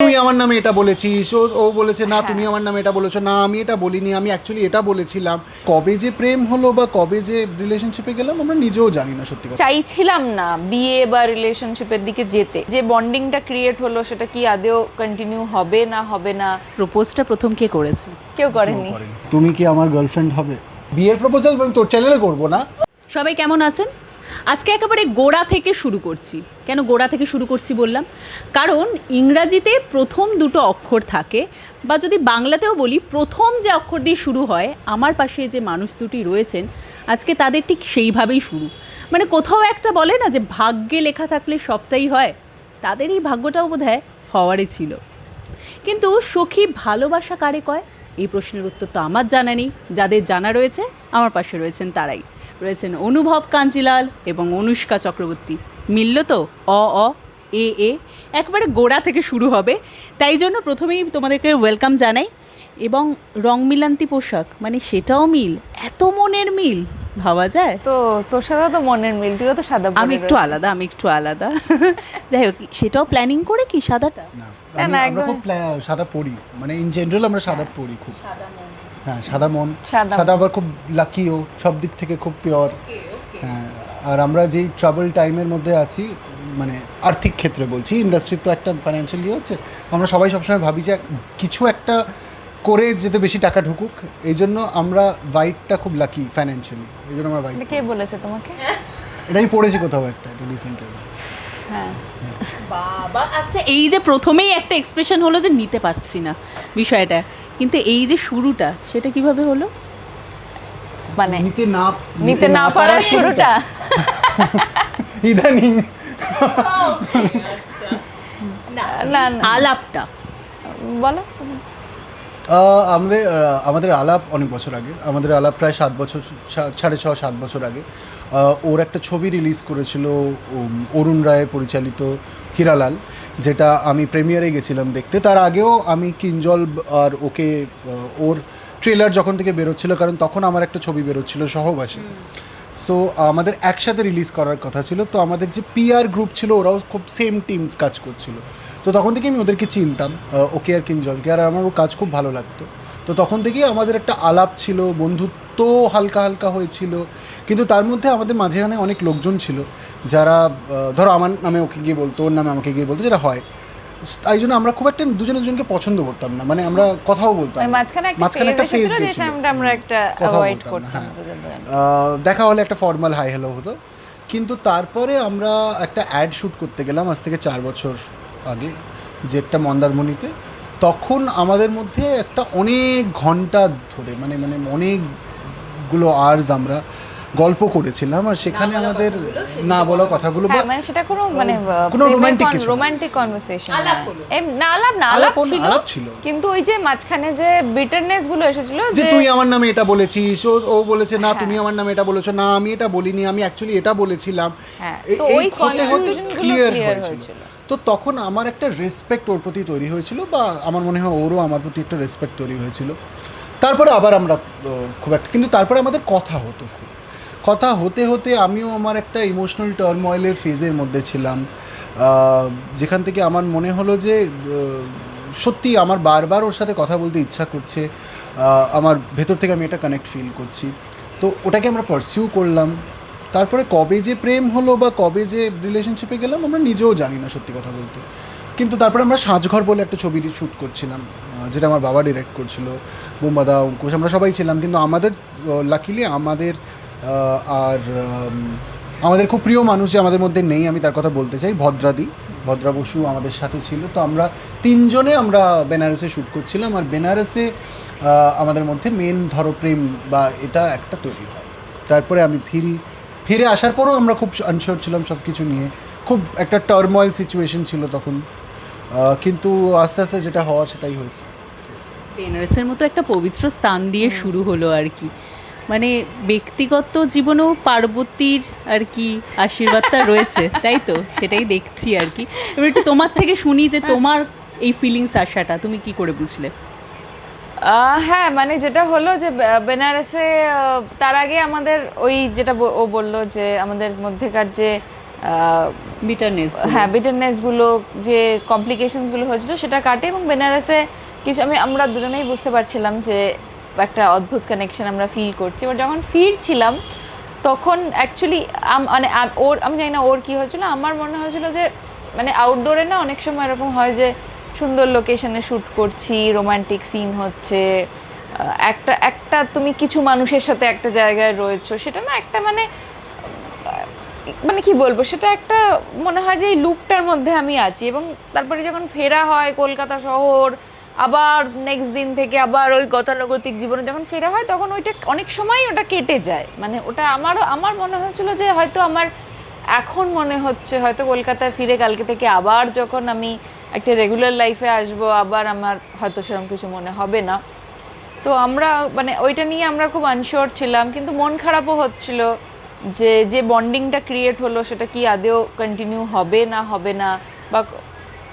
তুই আমার নামে এটা বলেছিস, ও বলেছে না তুমি আমার নামে এটা বলেছো, না আমি এটা বলিনি, আমি অ্যাকচুয়ালি এটা বলেছিলাম। কবে যে প্রেম হলো বা কবে যে রিলেশনশিপে গেলাম আমরা নিজেও জানি না সত্যি কথা। চাইছিলাম না বিয়ে বা রিলেশনশিপের দিকে যেতে, যে বন্ডিংটা ক্রিয়েট হলো সেটা কি আদেও কন্টিনিউ হবে না হবে না। প্রপোজটা প্রথম কে করেছে? কেউ করেনি। তুমি কি আমার গার্লফ্রেন্ড হবে? বিয়ের প্রপোজাল তোর চ্যানেলে করবো না। সবাই কেমন আছেন? আজকে একেবারে গোড়া থেকে শুরু করছি। কেন গোড়া থেকে শুরু করছি বললাম? কারণ ইংরাজিতে প্রথম দুটো অক্ষর থাকে, বা যদি বাংলাতেও বলি প্রথম যে অক্ষর দিয়ে শুরু হয়, আমার পাশে যে মানুষ দুটি রয়েছেন আজকে তাদের ঠিক সেইভাবেই শুরু। মানে কোথাও একটা বলে না যে ভাগ্যে লেখা থাকলে সবটাই হয়, তাদের এই ভাগ্যটাও বোধহয় হওয়ারই ছিল। কিন্তু সখী ভালোবাসা কারে কয়, এই প্রশ্নের উত্তর তো আমার জানা নেই। যাদের জানা রয়েছে আমার পাশে রয়েছেন তারাই রয়েছেন, অনুভব কাঞ্জিলাল এবং অনুষ্কা চক্রবর্তী। মিলল তো অ অ এ এ, একবারে গোড়া থেকে শুরু হবে। তাই জন্য প্রথমেই তোমাদেরকে ওয়েলকাম জানাই। এবং রং মিলান্তি পোশাক, মানে সেটাও মিল, এত মনের মিল ভাবা যায়? তো তোর সাথে তো মনের মিল, তুইও তো সাদা আমি একটু আলাদা, যাই হোক, সেটাও প্ল্যানিং করে কি সাদাটা? আমরা খুব সাদা পড়ি, মানে ইন জেনারেল আমরা সাদা পড়ি খুব। হ্যাঁ, সাদা মন, সাদা আবার খুব লাকিও, সব দিক থেকে খুব পিওর। হ্যাঁ, আর আমরা যেই ট্রাবল টাইমের মধ্যে আছি, মানে আর্থিক ক্ষেত্রে বলছি, ইন্ডাস্ট্রির তো একটা ফাইন্যান্সিয়াল ইয়ে হচ্ছে, আমরা সবাই সবসময় ভাবি যে কিছু একটা করে যেতে বেশি টাকা ঢুকুক, এই জন্য আমরা হোয়াইটটা খুব লাকি ফাইন্যান্সিয়ালি, এই জন্য আমরা হোয়াইট। কে বলেছে তোমাকে? এটাই পড়েছি কোথাও একটা রিসেন্টলি। হ্যাঁ বাবা, আচ্ছা, এই যে প্রথমেই একটা এক্সপ্রেশন হলো যে নিতে পারছি না বিষয়টা, কিন্তু এই যে শুরুটা সেটা কিভাবে হলো? মানে নিতে না পারার শুরুটা ইদানিং না আলাপটা বলো। আমাদের আলাপ অনেক বছর আগে, আমাদের আলাপ প্রায় 7 বছর, 6.5-7 বছর আগে। ওর একটা ছবি রিলিজ করেছিল অরুণ রায় পরিচালিত হিরালাল, যেটা আমি প্রিমিয়ারে গেছিলাম দেখতে। তার আগেও আমি কিঞ্জল আর ওকে, ওর ট্রেলার যখন থেকে বেরোচ্ছিল, কারণ তখন আমার একটা ছবি বেরোচ্ছিল সহবাসী, সো আমাদের একসাথে রিলিজ করার কথা ছিল। তো আমাদের যে পিআর গ্রুপ ছিল ওরাও খুব সেম টিম কাজ করছিল, তো তখন থেকে আমি ওদেরকে চিনতাম, ওকে আর কিঞ্জলকে, আর আমার ওর কাজ খুব ভালো লাগতো। তো তখন থেকেই আমাদের একটা আলাপ ছিল, বন্ধুত্ব হালকা হালকা হয়েছিল। কিন্তু তার মধ্যে আমাদের মাঝখানে অনেক লোকজন ছিল যারা ধরো আমার নামে ওকে গিয়ে বলতো, ওর নামে আমাকে গিয়ে বলতো, যেটা হয়। তাই জন্য আমরা খুব একটা দুজনে দুজনকে পছন্দ করতাম না, মানে আমরা কথাও বলতাম না। মাঝখানে একটা ফেজ গেছিল, আমরা একটা অ্যাভয়েড করতাম। দেখা হলে একটা ফর্মাল হাই হ্যালো হতো। কিন্তু তারপরে আমরা একটা অ্যাড শ্যুট করতে গেলাম আজ থেকে 4 বছর আগে, যেটা মন্দারমণিতে। তখন আমাদের মধ্যে একটা অনেক ঘন্টা ধরে, মানে অনেকগুলো আওয়ার্স আমরা গল্প করেছিলাম, আর সেখানে আমাদের না বলা কথাগুলো, মানে সেটা কোনো রোমান্টিক কনভারসেশন না, আলাপ ছিল। কিন্তু ওই যে মাঝখানে যে বিটারনেস গুলো এসেছিল, যে তুই আমার নামে এটা বলেছিস, ও বলেছে না তুমি আমার নামে এটা বলেছো, না আমি এটা বলিনি, আমি অ্যাকচুয়ালি এটা বলেছিলাম, এই হতে হতে ক্লিয়ার হয়েছিল। তো তখন আমার একটা রেসপেক্ট ওর প্রতি তৈরি হয়েছিল, বা আমার মনে হয় ওরও আমার প্রতি একটা রেসপেক্ট তৈরি হয়েছিল। তারপরে আবার আমরা খুব একটা, কিন্তু তারপরে আমাদের কথা হতে হতে আমিও আমার একটা ইমোশনাল টার্ময়েলের ফেজের মধ্যে ছিলাম, যেখান থেকে আমার মনে হলো যে সত্যি আমার বারবার ওর সাথে কথা বলতে ইচ্ছা করছে, আমার ভেতর থেকে আমি একটা কানেক্ট ফিল করছি। তো ওটাকে আমরা পারসিউ করলাম। তারপরে কবে যে প্রেম হলো বা কবে যে রিলেশনশিপে গেলাম আমরা নিজেও জানি না সত্যি কথা বলতে। কিন্তু তারপরে আমরা সাজঘর বলে একটা ছবি শ্যুট করছিলাম, যেটা আমার বাবা ডিরেক্ট করছিল, বোম্বাদা, অঙ্কুশ, আমরা সবাই ছিলাম। কিন্তু আমাদের লাকিলি আমাদের আর আমাদের খুব প্রিয় মানুষ যে আমাদের মধ্যে নেই, আমি তার কথা বলতে চাই, ভদ্রা বসু আমাদের সাথে ছিল। তো আমরা 3 জনে আমরা বেনারসে শ্যুট করছিলাম, আর বেনারসে আমাদের মধ্যে মেন ধরো প্রেম বা এটা একটা তৈরি হয়। তারপরে আমি ফিরে আসার পরও আমরা খুব আনশিওর ছিলাম সব কিছু নিয়ে, খুব একটা টার্ময়েল সিচুয়েশন ছিল তখন, কিন্তু আস্তে আস্তে যেটা হওয়ার সেটাই হয়েছে। বেনারসের মতো একটা পবিত্র স্থান দিয়ে শুরু হলো আর কি, মানে ব্যক্তিগত জীবনেও পার্বতীর আর কি আশীর্বাদটা রয়েছে, তাই তো? সেটাই দেখছি আর কি। এবার একটু তোমার থেকে শুনি যে তোমার এই ফিলিংস আসাটা তুমি কি করে বুঝলে? হ্যাঁ, মানে যেটা হলো যে বেনারসে তার আগে আমাদের ওই যেটা ও বললো যে আমাদের মধ্যেকার যে বিটারনেসগুলো যে কমপ্লিকেশনসগুলো হয়েছিল সেটা কাটে, এবং বেনারসে কিছু আমরা দুজনেই বুঝতে পারছিলাম যে একটা অদ্ভুত কানেকশন আমরা ফিল করছি। এবার যখন ফিরছিলাম তখন অ্যাকচুয়ালি মানে ওর, আমি জানি না ওর কী হয়েছিল, আমার মনে হয়েছিল যে মানে আউটডোরে না অনেক সময় এরকম হয় যে সুন্দর লোকেশনে শ্যুট করছি, রোমান্টিক সিন হচ্ছে, একটা তুমি কিছু মানুষের সাথে একটা জায়গায় রয়েছো, সেটা না একটা মানে কি বলবো, সেটা একটা মনে হয় যে এই লুপটার মধ্যে আমি আছি। এবং তারপরে যখন ফেরা হয় কলকাতা শহর, আবার নেক্সট দিন থেকে আবার ওই গতানুগতিক জীবনে যখন ফেরা হয়, তখন ওইটা অনেক সময় ওটা কেটে যায়। মানে ওটা আমার মনে হচ্ছিল যে হয়তো আমার এখন মনে হচ্ছে হয়তো কলকাতায় ফিরে কালকে থেকে আবার যখন আমি একটা রেগুলার লাইফে আসবো, আবার আমার হয়তো সেরকম কিছু মনে হবে না। তো আমরা মানে ওইটা নিয়ে আমরা খুব আনশিওর ছিলাম, কিন্তু মন খারাপও হচ্ছিল যে বন্ডিংটা ক্রিয়েট হলো সেটা কি আদেও কন্টিনিউ হবে না, বা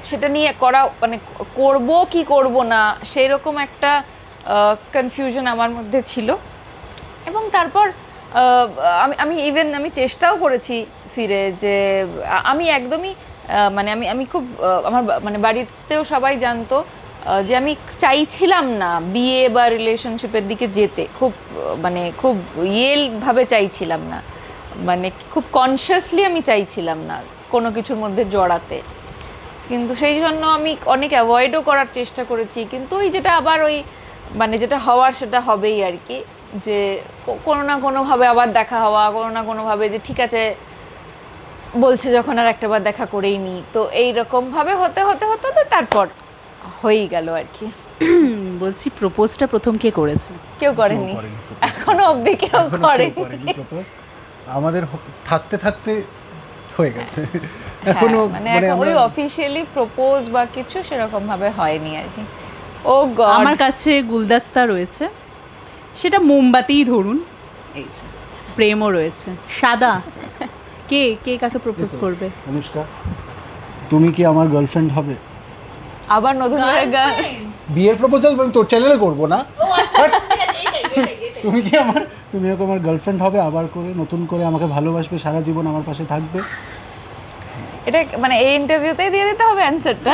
সেটা নিয়ে করা মানে করব কি করব না, সেই রকম একটা কনফিউশন আমার মধ্যে ছিল। এবং তারপর আমি চেষ্টাও করেছি ফিরে, যে আমি একদমই মানে আমি খুব আমার মানে বাড়িতেও সবাই জানতো যে আমি চাইছিলাম না বিয়ে বা রিলেশনশিপের দিকে যেতে, খুব ভাবে চাইছিলাম না, মানে খুব কনসিয়াসলি আমি চাইছিলাম না কোনো কিছুর মধ্যে জড়াতে। কিন্তু সেই জন্য আমি অনেক অ্যাভয়েডও করার চেষ্টা করেছি, কিন্তু ওই যেটা আবার ওই মানে যেটা হওয়ার সেটা হবেই আর কি, যে কোনো না কোনোভাবে আবার দেখা হওয়া, কোনো না কোনোভাবে যে ঠিক আছে বলছে যখন আর একটাবার দেখা করেই নি, তো এইরকমভাবে হতে হতে হতে তো তারপর হয়েই গেল আর কি। বলছি প্রপোজটা প্রথম কে করেছে? কেউ করেনি এখনো অবধি, কেউ করেনি। আমাদের থাকতে থাকতে হয়ে গেছে, এখনো মানে ওই অফিশিয়ালি প্রপোজ বা কিছু সেরকম ভাবে হয়নি আর কি। ও গড, আমার কাছে গুলদস্তা রয়েছে, সেটা মোমবাতিই ধরুন, এই যে প্রেমও রয়েছে সাদা। কে কাকে প্রপোজ করবে? অনুষ্কা, তুমি কি আমার গার্লফ্রেন্ড হবে? আবার নতুন করে বিয়ের প্রপোজাল তোর চ্যানেলে করব না, তুমি কি তুমি আমার গার্লফ্রেন্ড হবে আবার করে, নতুন করে আমাকে ভালোবাসবে, সারা জীবন আমার পাশে থাকবে? এটা মানে এই ইন্টারভিউতেই দিয়ে দিতে হবে অ্যানসারটা?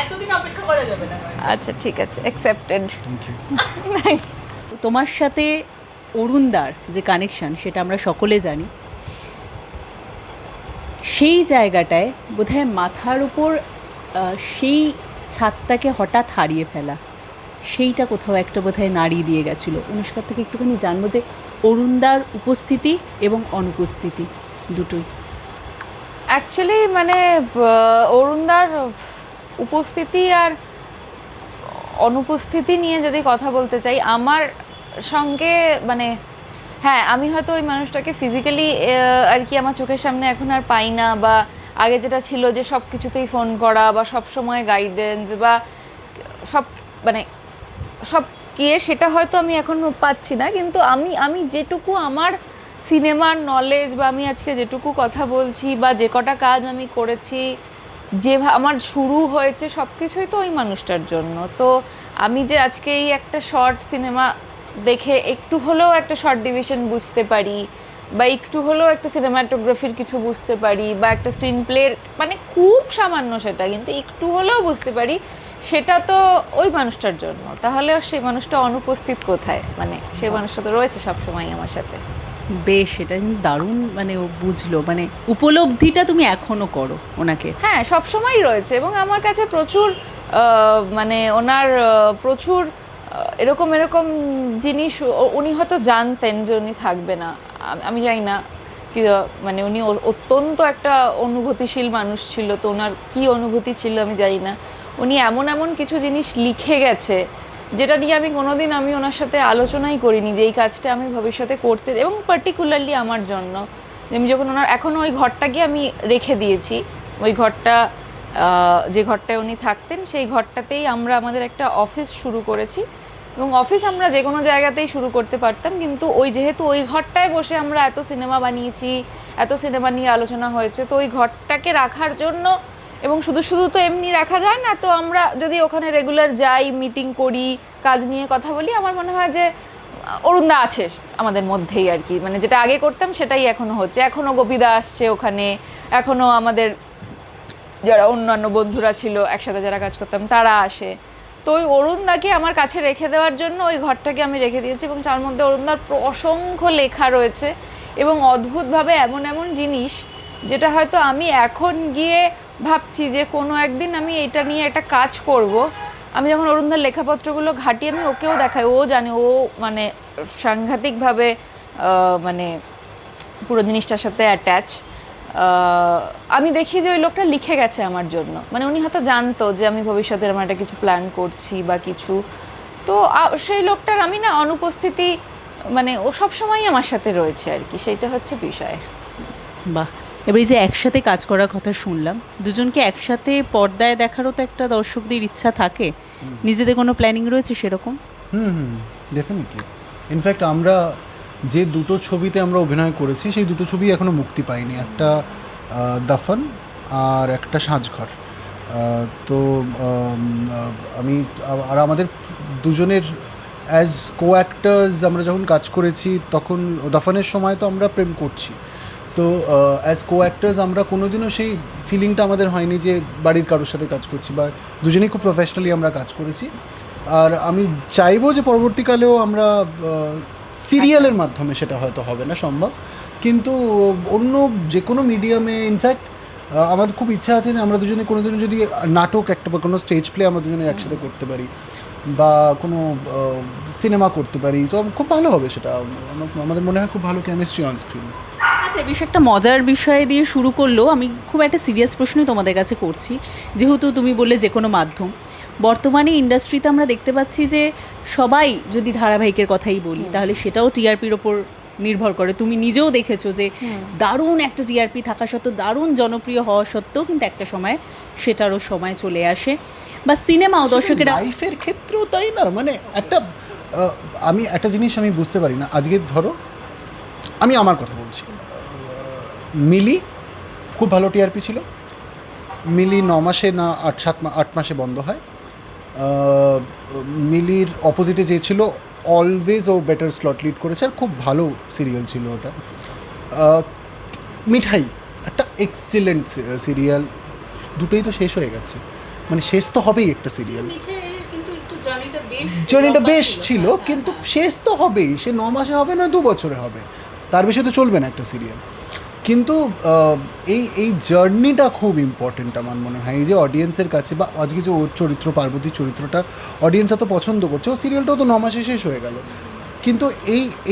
এতদিন অপেক্ষা করা যাবে না। আচ্ছা ঠিক আছে, অ্যাকসেপ্টেড। তোমার সাথে অরুণদার যে কানেকশন সেটা আমরা সকলে জানি, সেই জায়গাটায় বোধহয় মাথার উপর সেই ছাদটাকে হঠাৎ হারিয়ে ফেলা, সেইটা কোথাও একটা বোধহয় নাড়িয়ে দিয়ে গেছিলো। অনুষ্কার থেকে একটুখানি জানবো যে অরুণদার উপস্থিতি এবং অনুপস্থিতি দুটোই। অ্যাকচুয়ালি মানে অরুণদার উপস্থিতি আর অনুপস্থিতি নিয়ে যদি কথা বলতে চাই, আমার সঙ্গে মানে হ্যাঁ, আমি হয়তো ওই মানুষটাকে ফিজিক্যালি আর কি আমার চোখের সামনে এখন আর পাই না, বা আগে যেটা ছিল যে সব কিছুতেই ফোন করা বা সব সময় গাইডেন্স বা সব মানে সব সেটা হয়তো আমি এখন পাচ্ছি না। কিন্তু আমি যেটুকু আমার সিনেমার নলেজ বা আমি আজকে যেটুকু কথা বলছি বা যে কটা কাজ আমি করেছি, যে আমার শুরু হয়েছে সব কিছুই তো ওই মানুষটার জন্য। তো আমি যে আজকে এই একটা শর্ট সিনেমা দেখে একটু হলেও একটা শর্ট ডিভিশন বুঝতে পারি, বা একটু হলেও একটা সিনেমাটোগ্রাফির কিছু বুঝতে পারি, বা একটা স্ক্রিন প্লের মানে খুব সামান্য সেটা কিন্তু একটু হলেও বুঝতে পারি, সেটা তো ওই মানুষটার জন্য। তাহলে সেই মানুষটা অনুপস্থিত কোথায়? মানে সেই মানুষটা তো রয়েছে সবসময় আমার সাথে। বেশ, এটা কিন্তু দারুণ, মানে ও বুঝলো, মানে উপলব্ধিটা তুমি এখনো করো ওনাকে। হ্যাঁ, সবসময়ই রয়েছে, এবং আমার কাছে প্রচুর মানে ওনার প্রচুর এরকম জিনিস উনি হয়তো জানতেন যে উনি থাকবে না। আমি জানি না কি, মানে উনি অত্যন্ত একটা অনুভূতিশীল মানুষ ছিল, তো ওনার কী অনুভূতি ছিল আমি জানি না। উনি এমন কিছু জিনিস লিখে গেছে যেটা নিয়ে আমি কোনোদিন আমি ওনার সাথে আলোচনাই করিনি যে এই কাজটা আমি ভবিষ্যতে করতে, এবং পার্টিকুলারলি আমার জন্য আমি যখন ওনার এখনও ওই ঘরটাকে আমি রেখে দিয়েছি, ওই ঘরটা যে ঘরটায় উনি থাকতেন সেই ঘরটাতেই আমরা আমাদের একটা অফিস শুরু করেছি, এবং অফিস আমরা যে কোনো জায়গাতেই শুরু করতে পারতাম, কিন্তু যেহেতু ওই ঘরটায় বসে আমরা এত সিনেমা বানিয়েছি, এত সিনেমা নিয়ে আলোচনা হয়েছে, তো ওই ঘরটাকে রাখার জন্য, এবং শুধু তো এমনি রাখা যায় না, তো আমরা যদি ওখানে রেগুলার যাই, মিটিং করি, কাজ নিয়ে কথা বলি, আমার মনে হয় যে অরুণদা আছে আমাদের মধ্যেই আর কি, মানে যেটা আগে করতাম সেটাই এখনো হচ্ছে, এখনো গোপীদা আসছে ওখানে, এখনো আমাদের যারা অন্যান্য বন্ধুরা ছিল একসাথে যারা কাজ করতাম তারা আসে। তো ওই অরুণদাকে আমার কাছে রেখে দেওয়ার জন্য ওই ঘরটাকে আমি রেখে দিয়েছি, এবং তার মধ্যে অরুণদার অসংখ্য লেখা রয়েছে এবং অদ্ভুতভাবে এমন এমন জিনিস যেটা হয়তো আমি এখন গিয়ে ভাবছি যে কোনো একদিন আমি এটা নিয়ে একটা কাজ করব। আমি যখন অরুণদার লেখাপত্রগুলো ঘাঁটি আমি ওকেও দেখাই, ও জানে, ও মানে সাংঘাতিকভাবে মানে পুরো জিনিসটার সাথে অ্যাটাচ। আমি দেখি যে ওই লোকটা লিখে গেছে আমার জন্য, মানে উনি হয়তো জানতো যে আমি ভবিষ্যতে আমার একটা কিছু প্ল্যান করছি বা কিছু। তো সেই লোকটার আমি না অনুপস্থিতি, মানে ও সবসময়ই আমার সাথে রয়েছে আর কি, সেইটা হচ্ছে বিষয়। বাহ, এবারে যে একসাথে কাজ করার কথা শুনলাম, দুজনকে একসাথে পর্দায় দেখারও তো একটা দর্শকদের ইচ্ছা থাকে, নিজেদের কোনো প্ল্যানিং রয়েছে সেরকম? ডেফিনেটলি। ইনফ্যাক্ট আমরা যে দুটো ছবিতে আমরা অভিনয় করেছি সেই দুটো ছবি এখনও মুক্তি পায়নি, একটা দফন আর একটা সাঁঝঘর। তো আমি আর আমাদের দুজনের অ্যাজ কো অ্যাক্টার্স আমরা যখন কাজ করেছি তখন দফনের সময় তো আমরা প্রেম করছি, তো অ্যাজ কো অ্যাক্টার্স আমরা কোনোদিনও সেই ফিলিংটা আমাদের হয়নি যে বাড়ির কারোর সাথে কাজ করছি, বা দুজনেই খুব প্রফেশনালি আমরা কাজ করেছি। আর আমি চাইবো যে পরবর্তীকালেও আমরা সিরিয়ালের মাধ্যমে, সেটা হয়তো হবে না সম্ভব, কিন্তু অন্য যে কোনো মিডিয়ামে, ইনফ্যাক্ট আমাদের খুব ইচ্ছা আছে যে আমরা দুজনে কোনোদিনও যদি নাটক একটা বা কোনো স্টেজ প্লে আমরা দুজনে একসাথে করতে পারি, বা কোনো সিনেমা করতে পারি, তো খুব ভালো হবে সেটা। আমাদের মনে হয় খুব ভালো কেমিস্ট্রি অন স্ক্রিন। আচ্ছা, এই বিষয়ে একটা মজার বিষয় দিয়ে শুরু করলেও আমি খুব একটা সিরিয়াস প্রশ্নই তোমাদের কাছে করছি, যেহেতু তুমি বললে যে কোনো মাধ্যম। বর্তমানে ইন্ডাস্ট্রিতে আমরা দেখতে পাচ্ছি যে সবাই, যদি ধারাবাহিকের কথাই বলি তাহলে সেটাও টিআরপির ওপর নির্ভর করে। তুমি নিজেও দেখেছো যে দারুণ একটা টিআরপি থাকা সত্ত্বেও, দারুণ জনপ্রিয় হওয়া সত্ত্বেও কিন্তু একটা সময় সেটারও সময় চলে আসে। বা সিনেমাও দর্শকেরা লাইফের ক্ষেত্রেও তাই না, মানে একটা আমি একটা জিনিস আমি বুঝতে পারি না। আজকে ধরো আমি আমার কথা বলছি, মিলি খুব ভালো টিআরপি ছিল, মিলি 9 মাসে না 8 মাসে বন্ধ হয়। মিলির অপোজিটে যে ছিল অলওয়েজ ও বেটার স্লট লিড করেছে, আর খুব ভালো সিরিয়াল ছিল ওটা। মিঠাই একটা এক্সিলেন্ট সিরিয়াল, দুটোই তো শেষ হয়ে গেছে, মানে শেষ তো হবেই একটা সিরিয়াল। জার্নিটা বেশ ছিল, কিন্তু শেষ তো হবেই, সে 9 মাসে হবে না 2 বছরে হবে, তার বেশি তো চলবে না একটা সিরিয়াল। কিন্তু এই জার্নিটা খুব ইম্পর্টেন্ট আমার মনে হয়, এই যে অডিয়েন্সের কাছে, বা আজকে যে ওর চরিত্র, পার্বতীর চরিত্রটা অডিয়েন্স এত পছন্দ করছে, ও সিরিয়ালটাও তো 9 মাসে শেষ হয়ে গেল, কিন্তু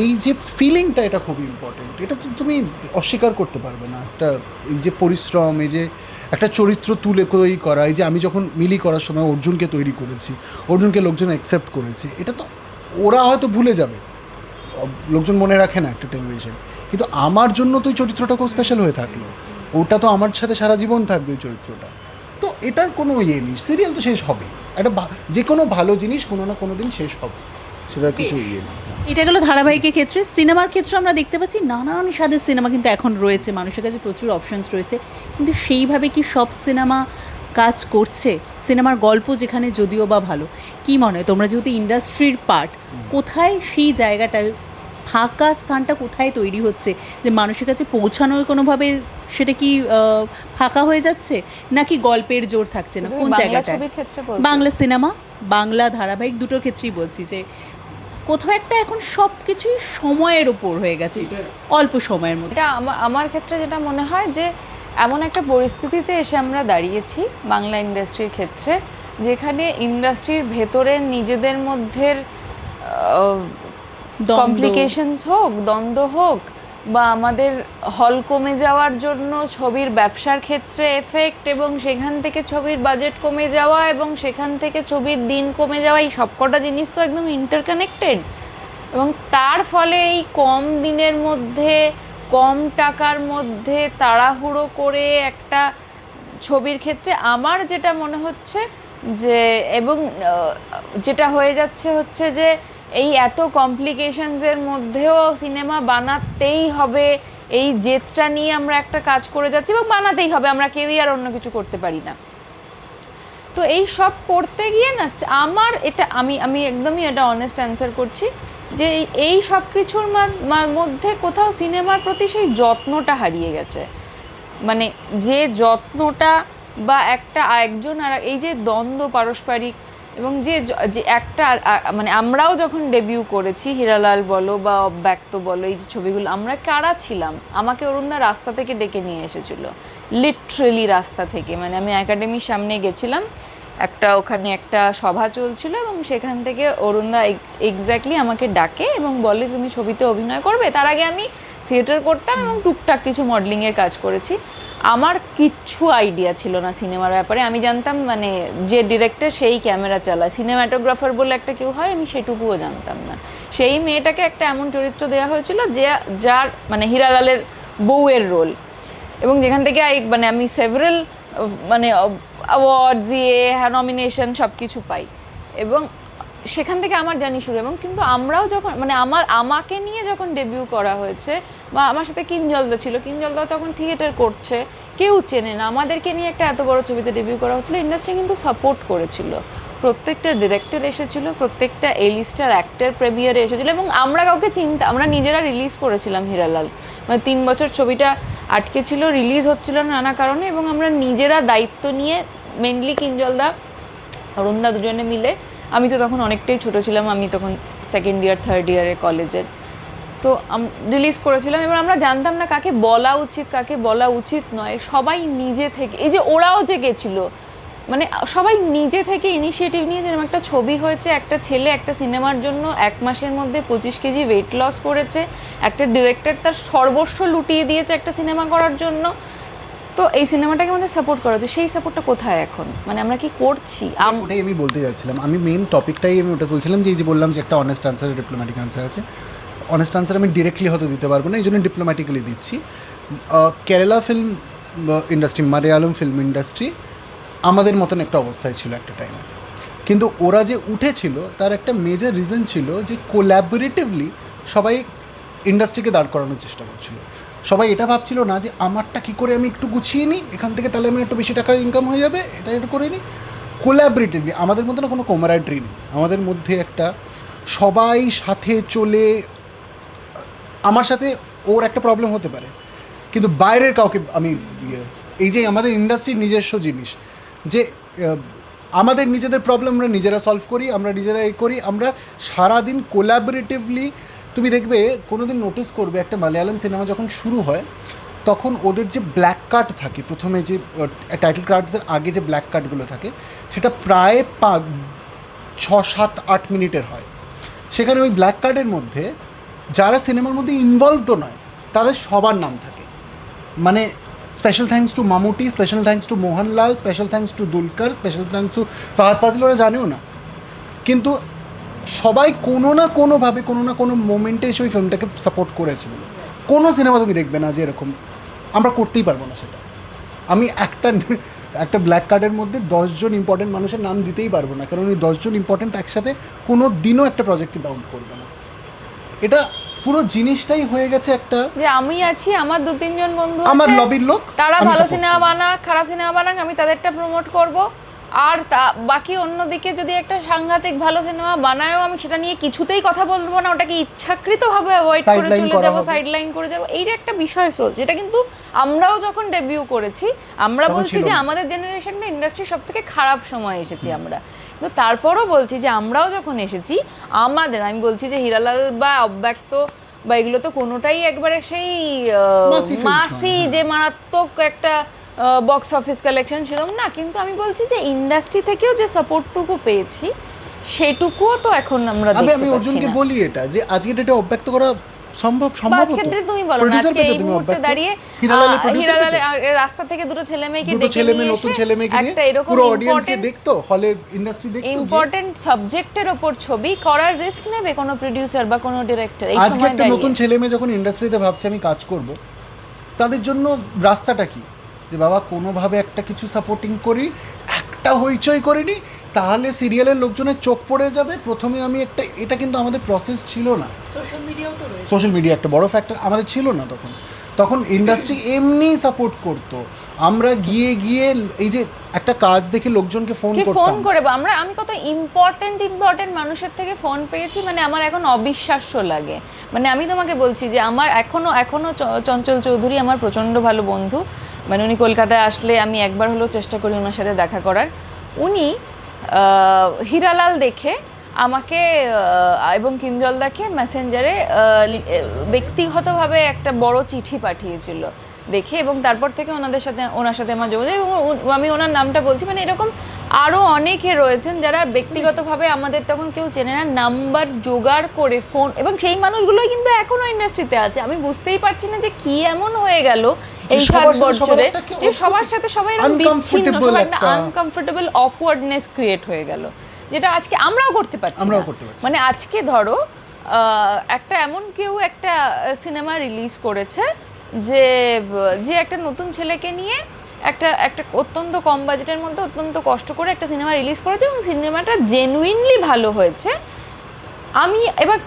এই যে ফিলিংটা, এটা খুব ইম্পর্টেন্ট, এটা তো তুমি অস্বীকার করতে পারবে না। একটা এই যে পরিশ্রম, এই যে একটা চরিত্র তুলে তৈরি করা, এই যে আমি যখন মিলি করার সময় অর্জুনকে তৈরি করেছি, অর্জুনকে লোকজন অ্যাকসেপ্ট করেছে, এটা তো ওরা হয়তো ভুলে যাবে, লোকজন মনে রাখে না একটা টেলিভিশন, কিন্তু আমার জন্য তো ওই চরিত্রটা খুব স্পেশাল হয়ে থাকলো, ওটা তো আমার সাথে সারা জীবন থাকবে ওই চরিত্রটা। তো এটার কোনো ইয়ে নেই, সিরিয়াল তো শেষ হবে, একটা যে কোনো ভালো জিনিস কোনো না কোনো দিন শেষ হবে, সেটার কিছু ইয়ে নেই। এটা গেলো ধারাবাহিকের ক্ষেত্রে। সিনেমার ক্ষেত্রে আমরা দেখতে পাচ্ছি নানান স্বাদের সিনেমা কিন্তু এখন রয়েছে, মানুষের কাছে প্রচুর অপশনস রয়েছে, কিন্তু সেইভাবে কি সব সিনেমা কাজ করছে? সিনেমার গল্প যেখানে যদিও বা ভালো, কি মনে হয় তোমরা যেহেতু ইন্ডাস্ট্রির পার্ট, কোথায় সেই জায়গাটা, ফাঁকা স্থানটা কোথায় তৈরি হচ্ছে, যে মানুষের কাছে পৌঁছানোর কোনোভাবে সেটা কি ফাঁকা হয়ে যাচ্ছে, নাকি গল্পের জোর থাকছে না? কোন জায়গাটা? বাংলা সিনেমা, বাংলা ধারাবাহিক দুটোর ক্ষেত্রেই বলছি যে কোথাও একটা এখন সব কিছুই সময়ের ওপর হয়ে গেছে, অল্প সময়ের মধ্যে। এটা আমার ক্ষেত্রে যেটা মনে হয় যে এমন একটা পরিস্থিতিতে এসে আমরা দাঁড়িয়েছি বাংলা ইন্ডাস্ট্রির ক্ষেত্রে, যেখানে ইন্ডাস্ট্রির ভেতরের নিজেদের মধ্যে কমপ্লিকেশনস হোক, দ্বন্দ্ব হোক, বা আমাদের হল কমে যাওয়ার জন্য ছবির ব্যবসার ক্ষেত্রে এফেক্ট, এবং সেখান থেকে ছবির বাজেট কমে যাওয়া, এবং সেখান থেকে ছবির দিন কমে যাওয়া, এই সবকটা জিনিস তো একদম ইন্টারকানেক্টেড। এবং তার ফলে এই কম দিনের মধ্যে, কম টাকার মধ্যে তাড়াহুড়ো করে একটা ছবির ক্ষেত্রে আমার যেটা মনে হচ্ছে যে, এবং যেটা হয়ে যাচ্ছে হচ্ছে যে এই এত কমপ্লিকেশনসের মধ্যেও সিনেমা বানাতেই হবে, এই জেদটা নিয়ে আমরা একটা কাজ করে যাচ্ছি, এবং বানাতেই হবে, আমরা কেউই আর অন্য কিছু করতে পারি না। তো এই সব করতে গিয়ে না আমার এটা, আমি একদমই এটা অনেস্ট অ্যান্সার করছি যে এই সব কিছুর মধ্যে কোথাও সিনেমার প্রতি সেই যত্নটা হারিয়ে গেছে, মানে যে যত্নটা বা একজন আর এই যে দ্বন্দ্ব পারস্পরিক, এবং যে একটা মানে আমরাও যখন ডেবিউ করেছি, হীরালাল বলো বা অব্যক্ত বলো, এই যে ছবিগুলো, আমরা কারা ছিলাম? আমাকে অরুণদা রাস্তা থেকে ডেকে নিয়ে এসেছিল, লিটারেলি রাস্তা থেকে। মানে আমি একাডেমির সামনে গেছিলাম, ওখানে একটা সভা চলছিল, এবং সেখান থেকে অরুণদা এক্স্যাক্টলি আমাকে ডাকে এবং বলে তুমি ছবিতে অভিনয় করবে। তার আগে আমি থিয়েটার করতাম এবং টুকটাক কিছু মডেলিংয়ের কাজ করেছি। আমার কিচ্ছু আইডিয়া ছিল না সিনেমার ব্যাপারে। আমি জানতাম মানে যে ডিরেক্টর সেই ক্যামেরা চালায়, সিনেমাটোগ্রাফার বলে একটা কেউ হয়, আমি সেটুকুও জানতাম না। সেই মেয়েটাকে একটা এমন চরিত্র দেওয়া হয়েছিল যার মানে হীরালালের বউয়ের রোল, এবং যেখান থেকে মানে আমি সেভারাল মানে অ্যাওয়ার্ডস নমিনেশন সব কিছু পাই, এবং সেখান থেকে আমার জার্নি শুরু। এবং কিন্তু আমরাও যখন মানে আমাকে নিয়ে যখন ডেবিউ করা হয়েছে, বা আমার সাথে কিঞ্জলদা ছিল, কিঞ্জলদা তখন থিয়েটার করছে, কেউ চেনে না, আমাদেরকে নিয়ে একটা এত বড় ছবিতে ডেবিউ করা হচ্ছিল, ইন্ডাস্ট্রি কিন্তু সাপোর্ট করেছিল, প্রত্যেকটা ডিরেক্টর এসেছিল, প্রত্যেকটা এলিস্টার অ্যাক্টর প্রিমিয়ারে এসেছিল, এবং আমরা কাউকে আমরা নিজেরা রিলিজ করেছিলাম হীরালাল। মানে 3 বছর ছবিটা আটকে ছিল, রিলিজ হচ্ছিল না নানা কারণে, এবং আমরা নিজেরা দায়িত্ব নিয়ে, মেনলি কিঞ্জলদা অরুণদা দুজনে মিলে, আমি তো তখন অনেকটাই ছোটো ছিলাম, আমি তখন 2nd ইয়ার 3rd ইয়ারে কলেজের, তো রিলিজ করেছিলাম। এবার আমরা জানতাম না কাকে বলা উচিত, কাকে বলা উচিত নয়, সবাই নিজে থেকে, এই যে ওরাও যে গেছিলো, মানে সবাই নিজে থেকে ইনিশিয়েটিভ নিয়ে, যেরকম একটা ছবি হয়েছে, একটা ছেলে একটা সিনেমার জন্য 1 মাসের মধ্যে 25 কেজি ওয়েট লস করেছে, একটা ডিরেক্টর তার সর্বস্ব লুটিয়ে দিয়েছে একটা সিনেমা করার জন্য। তো এই সিনেমাটাকে আমাদের সাপোর্ট করা হচ্ছে, সেই সাপোর্টটা কোথায় এখন? মানে আমরা কি করছি? ওটাই আমি বলতে যাচ্ছিলাম, আমি মেন টপিকটাই আমি ওটা বলছিলাম, যে এই যে বললাম যে একটা অনেস্ট আনসার, ডিপ্লোম্যাটিক আনসার আছে। অনেস্ট আনসার আমি ডিরেক্টলি হয়তো দিতে পারবো না, এই জন্য ডিপ্লোম্যাটিক্যালি দিচ্ছি। Kerala film industry, Malayalam film industry আমাদের মতন একটা অবস্থায় ছিল একটা টাইমে, কিন্তু ওরা যে উঠেছিল তার একটা মেজর রিজন ছিল যে কোল্যাবোরেটিভলি সবাই ইন্ডাস্ট্রিকে দাঁড় করানোর চেষ্টা করছিল। সবাই এটা ভাবছিল না যে আমারটা কী করে আমি একটু গুছিয়ে নিই, এখান থেকে তাহলে আমার একটু বেশি টাকা ইনকাম হয়ে যাবে, এটা একটু করে নিই। কোল্যাবোরেটিভলি আমাদের মধ্যে না কোনো কমারাড্রি নেই, আমাদের মধ্যে একটা সবাই সাথে চলে, আমার সাথে ওর একটা প্রবলেম হতে পারে, কিন্তু বাইরের কাউকে আমি এই যে আমাদের ইন্ডাস্ট্রির নিজস্ব জিনিস, যে আমাদের নিজেদের প্রবলেম আমরা নিজেরা সলভ করি, আমরা নিজেরা করি, আমরা সারাদিন কোল্যাবোরেটিভলি। তুমি দেখবে কোনো দিন নোটিস করবে, একটা মালয়ালম সিনেমা যখন শুরু হয় তখন ওদের যে ব্ল্যাক কার্ড থাকে, প্রথমে যে টাইটেল কার্ডসের আগে যে ব্ল্যাক কার্ডগুলো থাকে, সেটা প্রায় 6-7-8 মিনিটের হয়। সেখানে ওই ব্ল্যাক কার্ডের মধ্যে যারা সিনেমার মধ্যে ইনভলভডও নয় তাদের সবার নাম থাকে, মানে special thanks to Mammootty, special thanks to Mohanlal, special thanks to Dulquer, special thanks to Fahadh Faasil, ওরা জানেও না, কিন্তু সবাই কোনো না কোনোভাবে কোনো না কোনো মোমেন্টে এসে ওই ফিল্মটাকে সাপোর্ট করেছে। কোনো সিনেমা তুমি দেখবে না যে এরকম, আমরা করতেই পারবো না সেটা। আমি একটা ব্ল্যাক কার্ডের মধ্যে 10 জন ইম্পর্টেন্ট মানুষের নাম দিতেই পারবো না, কারণ ওই 10 জন ইম্পর্টেন্ট একসাথে কোনো দিনও একটা প্রজেক্টে বাউন্ড করবে না। এটা পুরো জিনিসটাই হয়ে গেছে একটা, যে আমি আছি, আমার 2-3 জন বন্ধু আমার লবির লোক, তারা ভালো সিনেমা বানাক, খারাপ সিনেমা বানাক, আমি তাদেরটা প্রমোট করব, আর বাকি অন্যদিকে যদি একটা সাংঘাতিক ভালো সিনেমা বানায়ও, আমি সেটা নিয়ে কিছুতেই কথা বলবো না, ওটাকে ইচ্ছাকৃতভাবে অ্যাভয়েড করে চলে যাবো, সাইডলাইন করে যাবো, এইটা একটা বিষয় চলছে। এটা কিন্তু আমরাও যখন ডেবিউ করেছি, আমরা বলছি যে আমাদের জেনারেশনটা ইন্ডাস্ট্রির সব থেকে খারাপ সময় এসেছি আমরা, কিন্তু তারপরও বলছি যে আমরাও যখন এসেছি, আমি বলছি যে হীরালাল বা অব্যক্ত বা এগুলো তো কোনোটাই একবারে সেই মাসি যে মারাত্মক একটা বক্স অফিস কালেকশন সেরকম না, কিন্তু আমি বলছি যে ইন্ডাস্ট্রি থেকেও যে সাপোর্টটুকু পেয়েছি সেটুকুও তো এখন আমরা দেখতে পাচ্ছি না। আমি অর্জুনকে বলি এটা যে আজকে ডেটে অব্যক্ত করা সম্ভব ক্ষেত্রে তুমি বলো না, আজকে এই মুহূর্তে দাঁড়িয়ে হিরালালের রাস্তা থেকে দুটো ছেলে মেয়েকে ডেকে নিয়ে নতুন ছেলে মেয়েকে নিয়ে একটা এরকম পুরো অডিয়েন্সকে দেখতো, হলের ইন্ডাস্ট্রি দেখতো, ইম্পর্টেন্ট সাবজেক্টের উপর ছবি করার রিস্ক নেবে কোনো প্রোডিউসার বা কোনো ডিরেক্টর? এই সময় আজকে একটা নতুন ছেলে মেয়ে যখন ইন্ডাস্ট্রিতে ভাবছে আমি কাজ করব, তাদের জন্য রাস্তাটা কি, যে বাবা কোনোভাবে একটা কিছু সাপোর্টিং করি, একটা হইচই করিনি, তাহলে সিরিয়ালের লোকজনের চোখ পড়ে যাবে। প্রথমে আমি এটা কিন্তু আমাদের প্রসেস ছিল না, সোশ্যাল মিডিয়া একটা বড় ফ্যাক্টর আমাদের ছিল না তখন। তখন ইন্ডাস্ট্রি এমনি সাপোর্ট করতো, আমরা গিয়ে গিয়ে এই যে একটা কাজ দেখে লোকজনকে ফোন করে আমি কত ইম্পর্টেন্ট মানুষের থেকে ফোন পেয়েছি, মানে আমার এখন অবিশ্বাস্য লাগে। মানে আমি তোমাকে বলছি যে আমার এখনো চঞ্চল চৌধুরী আমার প্রচণ্ড ভালো বন্ধু, মানে উনি কলকাতায় আসলে আমি একবার হলেও চেষ্টা করি ওনার সাথে দেখা করার। উনি হীরালাল দেখে আমাকে এবং কিঞ্জলদাকে মেসেঞ্জারে ব্যক্তিগতভাবে একটা বড় চিঠি পাঠিয়েছিল দেখে, এবং তারপর থেকে ওনার সাথে আমার যোগাযোগ, এবং আমি ওনার নামটা বলছি, মানে এরকম আরও অনেকে রয়েছেন যারা ব্যক্তিগতভাবে আমাদের তখন কেউ চেনে না, নাম্বার জোগাড় করে ফোন, এবং সেই মানুষগুলোই কিন্তু এখনো ইন্ডাস্ট্রিতে আছে। আমি বুঝতেই পারছি না যে কি এমন হয়ে গেল এই 7 বছরে যে সবার সাথে সবাই বিচ্ছিন্ন, সবার একটা আনকমফোর্টেবল অকওয়ার্ডনেস ক্রিয়েট হয়ে গেল, যেটা আজকে আমরাও করতে পারছি। মানে আজকে ধরো একটা এমন কেউ একটা সিনেমা রিলিজ করেছে যে একটা নতুন ছেলেকে নিয়ে একটা অত্যন্ত কম বাজেটের মধ্যে অত্যন্ত কষ্ট করে একটা সিনেমা রিলিজ করেছে, এবং সিনেমাটা জেনুইনলি ভালো হয়েছে। আমি এবার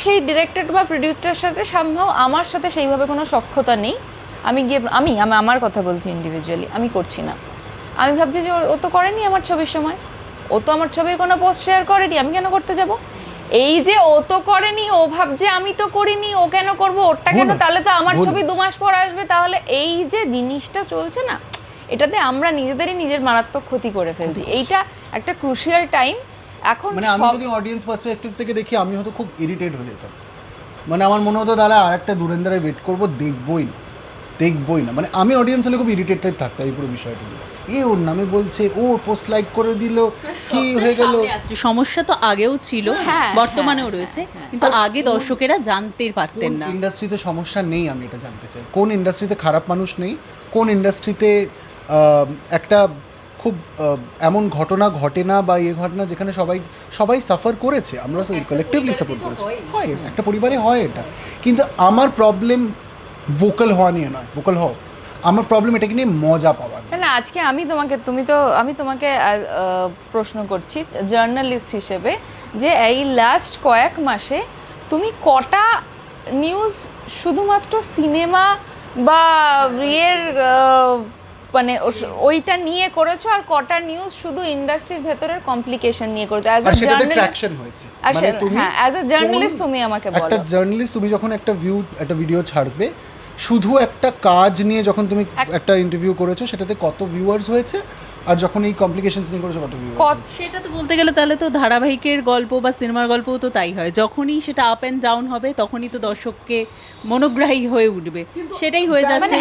সেই ডিরেক্টর বা প্রোডিউসারের সাথে সম্ভব আমার সাথে সেইভাবে কোনো সখ্যতা নেই। আমি গিয়ে আমার কথা বলছি ইন্ডিভিজুয়ালি, আমি করছি না। আমি ভাবছি যে ও তো করেনি আমার ছবির সময়, ও তো আমার ছবির কোনো পোস্ট শেয়ার করেনি, আমি কেন করতে যাব? এই যে ও তো করেনি, ও ভাবছে আমি তো করিনি, ও কেন করবো, ওরটা কেন, তাহলে তো আমার ছবি 2 মাস পর আসবে। তাহলে এই যে জিনিসটা চলছে না, এটাতে আমরা নিজের মারাত্মক ক্ষতি করে ফেলছি। এইটা একটা ক্রুশিয়াল টাইম এখন। মানে আমি যদি অডিয়েন্স পার্সপেক্টিভ থেকে দেখি, আমি হয়তো খুব ইরিটেট হয়ে যেতাম। মানে আমার মনে হতো দাদা আর একটা দুরেন্দ্রে ওয়েট করবো, দেখবই না। মানে আমি অডিয়েন্স হলে খুব ইরিটেটেড থাকতাম এই পুরো বিষয়টা নিয়ে। ওর নামে বলছে, ও পোস্ট লাইক করে দিল, কি হয়ে গেল। সমস্যা তো আগেও ছিল, বর্তমানেও রয়েছে, কিন্তু আগে দর্শকেরা জানতে পারতেন না। ইন্ডাস্ট্রিতে সমস্যা নেই, আমি এটা জানতে চাই। কোন ইন্ডাস্ট্রিতে খারাপ মানুষ নেই? কোন ইন্ডাস্ট্রিতে একটা খুব এমন ঘটনা ঘটে না বা ঘটনা যেখানে সবাই সাফার করেছে, আমরা কালেকটিভলি সাপোর্ট করেছি, হয় একটা পরিবারে হয় এটা। কিন্তু আমার প্রবলেম ভোকাল হওয়া নিয়ে নয়, ভোকাল হও, আমার প্রবলেম এটাকে নিয়ে মজা পাওয়া না। আজকে আমি তোমাকে প্রশ্ন করছি জার্নালিস্ট হিসেবে, যে এই লাস্ট কয়েক মাসে তুমি কটা নিউজ শুধুমাত্র সিনেমা বা মানে ওইটা নিয়ে করেছো, আর কটা নিউজ শুধু ইন্ডাস্ট্রির ভেতরের কমপ্লিকেশন নিয়ে করেছো? আর সেটাতে ট্র্যাকশন হয়েছে। মানে তুমি অ্যাজ আ জার্নালিস্ট তুমি আমাকে বলো, একটা জার্নালিস্ট তুমি যখন একটা ভিডিও ছাড়বে, শুধু একটা কাজ নিয়ে যখন তুমি একটা ইন্টারভিউ করেছো, সেটাতে কত ভিউয়ার্স হয়েছে, আর যখন এই কমপ্লিকেশনস নিয়ে করেছো কত ভিউয়ার্স, সেটা তো বলতে গেলে তাহলে তো ধারাবাহিকের গল্প বা সিনেমার গল্পও তো তাই হয়, যখনই সেটা আপ অ্যান্ড ডাউন হবে তখনই তো দর্শককে মনোগ্রাহী হয়ে উঠবে, সেটাই হয়ে যাচ্ছে।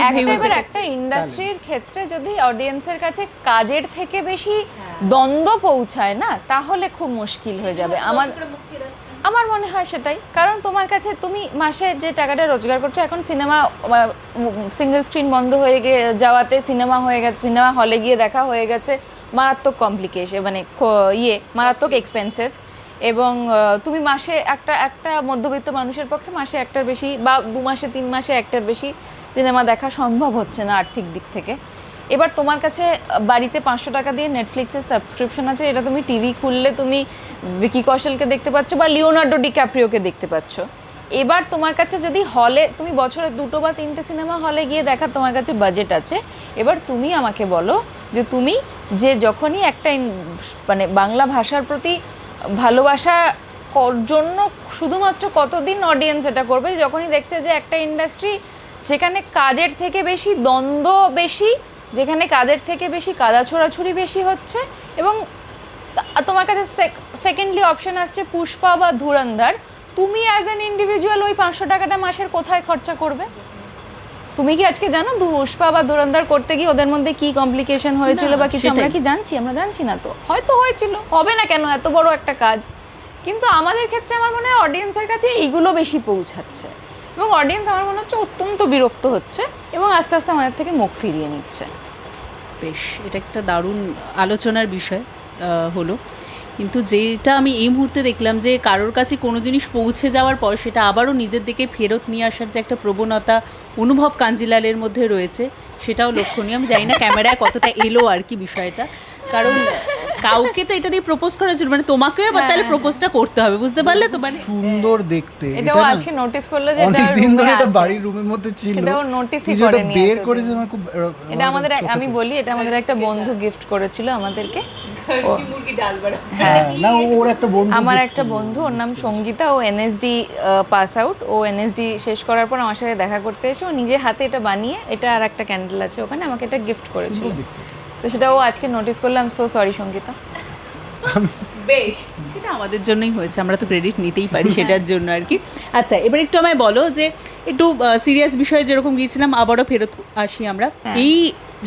একটা ইন্ডাস্ট্রির ক্ষেত্রে যদি অডিয়েন্সের কাছে কাজের থেকে বেশি দ্বন্দ্ব পৌঁছায় না, তাহলে খুব মুশকিল হয়ে যাবে। আমার মনে হয় সেটাই, কারণ তোমার কাছে তুমি মাসে যে টাকাটা রোজগার করছো, এখন সিনেমা সিঙ্গেল স্ক্রিন বন্ধ হয়ে যাওয়াতে সিনেমা হয়ে গেছে, সিনেমা হলে গিয়ে দেখা হয়ে গেছে মারাত্মক কমপ্লিকেশন, মানে মারাত্মক এক্সপেন্সিভ, এবং তুমি মাসে একটা মধ্যবিত্ত মানুষের পক্ষে মাসে একটার বেশি বা 2 মাসে 3 মাসে একটার বেশি সিনেমা দেখা সম্ভব হচ্ছে না আর্থিক দিক থেকে। এবার তোমার কাছে বাড়িতে 500 টাকা দিয়ে নেটফ্লিক্সের সাবস্ক্রিপশন আছে, এটা তুমি টিভি খুললে তুমি ভিকি কৌশলকে দেখতে পাচ্ছ বা লিওনার্ডো ডিক্যাপ্রিওকে দেখতে পাচ্ছ। এবার তোমার কাছে যদি হলে তুমি বছরে 2 বা 3টে সিনেমা হলে গিয়ে দেখার তোমার কাছে বাজেট আছে, এবার তুমি আমাকে বলো যে তুমি যে যখনই একটা মানে বাংলা ভাষার প্রতি ভালোবাসা জন্য শুধুমাত্র কতদিন অডিয়েন্স এটা করবে, যখনই দেখছে যে একটা ইন্ডাস্ট্রি যেখানে কাজের থেকে বেশি দ্বন্দ্ব বেশি, যেখানে কাজের থেকে বেশি কাদা ছোড়াছুড়ি বেশি হচ্ছে, এবং তোমার কাছে সেকেন্ডলি অপশন আসছে পুষ্পা বা ধুরন্ধর, তুমি অ্যাজ অ্যান ইন্ডিভিজুয়াল ওই 500 টাকাটা মাসের কোথায় খরচা করবে? তুমি কি আজকে জানো পুষ্পা বা ধুরন্ধর করতে গিয়ে ওদের মধ্যে কি কমপ্লিকেশন হয়েছিল বা কিছু? আমরা কি জানছি? আমরা জানছি না তো, হয়তো হয়েছিল, হবে না কেন, এত বড় একটা কাজ। কিন্তু আমাদের ক্ষেত্রে আমার মনে হয় অডিয়েন্সের কাছে এইগুলো বেশি পৌঁছাচ্ছে, এবং অডিয়েন্স আমার মনে হচ্ছে অত্যন্ত বিরক্ত হচ্ছে এবং আস্তে আস্তে আমাদের থেকে মুখ ফিরিয়ে নিচ্ছে। বেশ, এটা একটা দারুণ আলোচনার বিষয় হলো। কিন্তু যেটা আমি এই মুহূর্তে দেখলাম যে কারোর কাছে কোনো জিনিস পৌঁছে যাওয়ার পর সেটা আবারও নিজের দিকে ফেরত নিয়ে আসার যে একটা প্রবণতা অনুভব কাঞ্জিলালের মধ্যে রয়েছে, সেটাও লক্ষণীয়। আমি জানি না ক্যামেরায় কতটা এলো আর কি বিষয়টা, কারণ কাউকে তো এটা দিয়ে প্রপোজ করা ছিল, মানে তোমাকেও এবার তাহলে প্রপোজটা করতে হবে, বুঝতে পারলে তো? মানে সুন্দর দেখতে, এটাও আজকে নোটিস করলো যে অনেক দিন ধরে এটা বাড়ির রুমের মধ্যে ছিল, সেটাও নোটিসই যেটা করেনি বের করেছে আমার খুব এটা আমাদের আমি বলি এটা আমাদের একটা বন্ধু গিফট করেছিল আমাদেরকে। হ্যাঁ না ওর একটা বন্ধু, আমার একটা বন্ধু, ওর নাম সঙ্গীতা, ও এনএসডি পাস আউট, ও এনএসডি শেষ করার পর আমার সাথে দেখা করতে এসে ও নিজে হাতে এটা বানিয়ে, এটা আর একটা ক্যান্ডেল আছে ওখানে, আমাকে এটা গিফট করেছিল। তো সেটা ও আজকে নোটিস করলাম। So sorry Sangeeta. বেশ, এটা আমাদের জন্যই হয়েছে, আমরা তো ক্রেডিট নিতেই পারি সেটার জন্য আর কি। আচ্ছা, এবার একটু আমায় বলো যে একটু সিরিয়াস বিষয়ে যেরকম গিয়েছিলাম আবারও ফেরত আসি আমরা। এই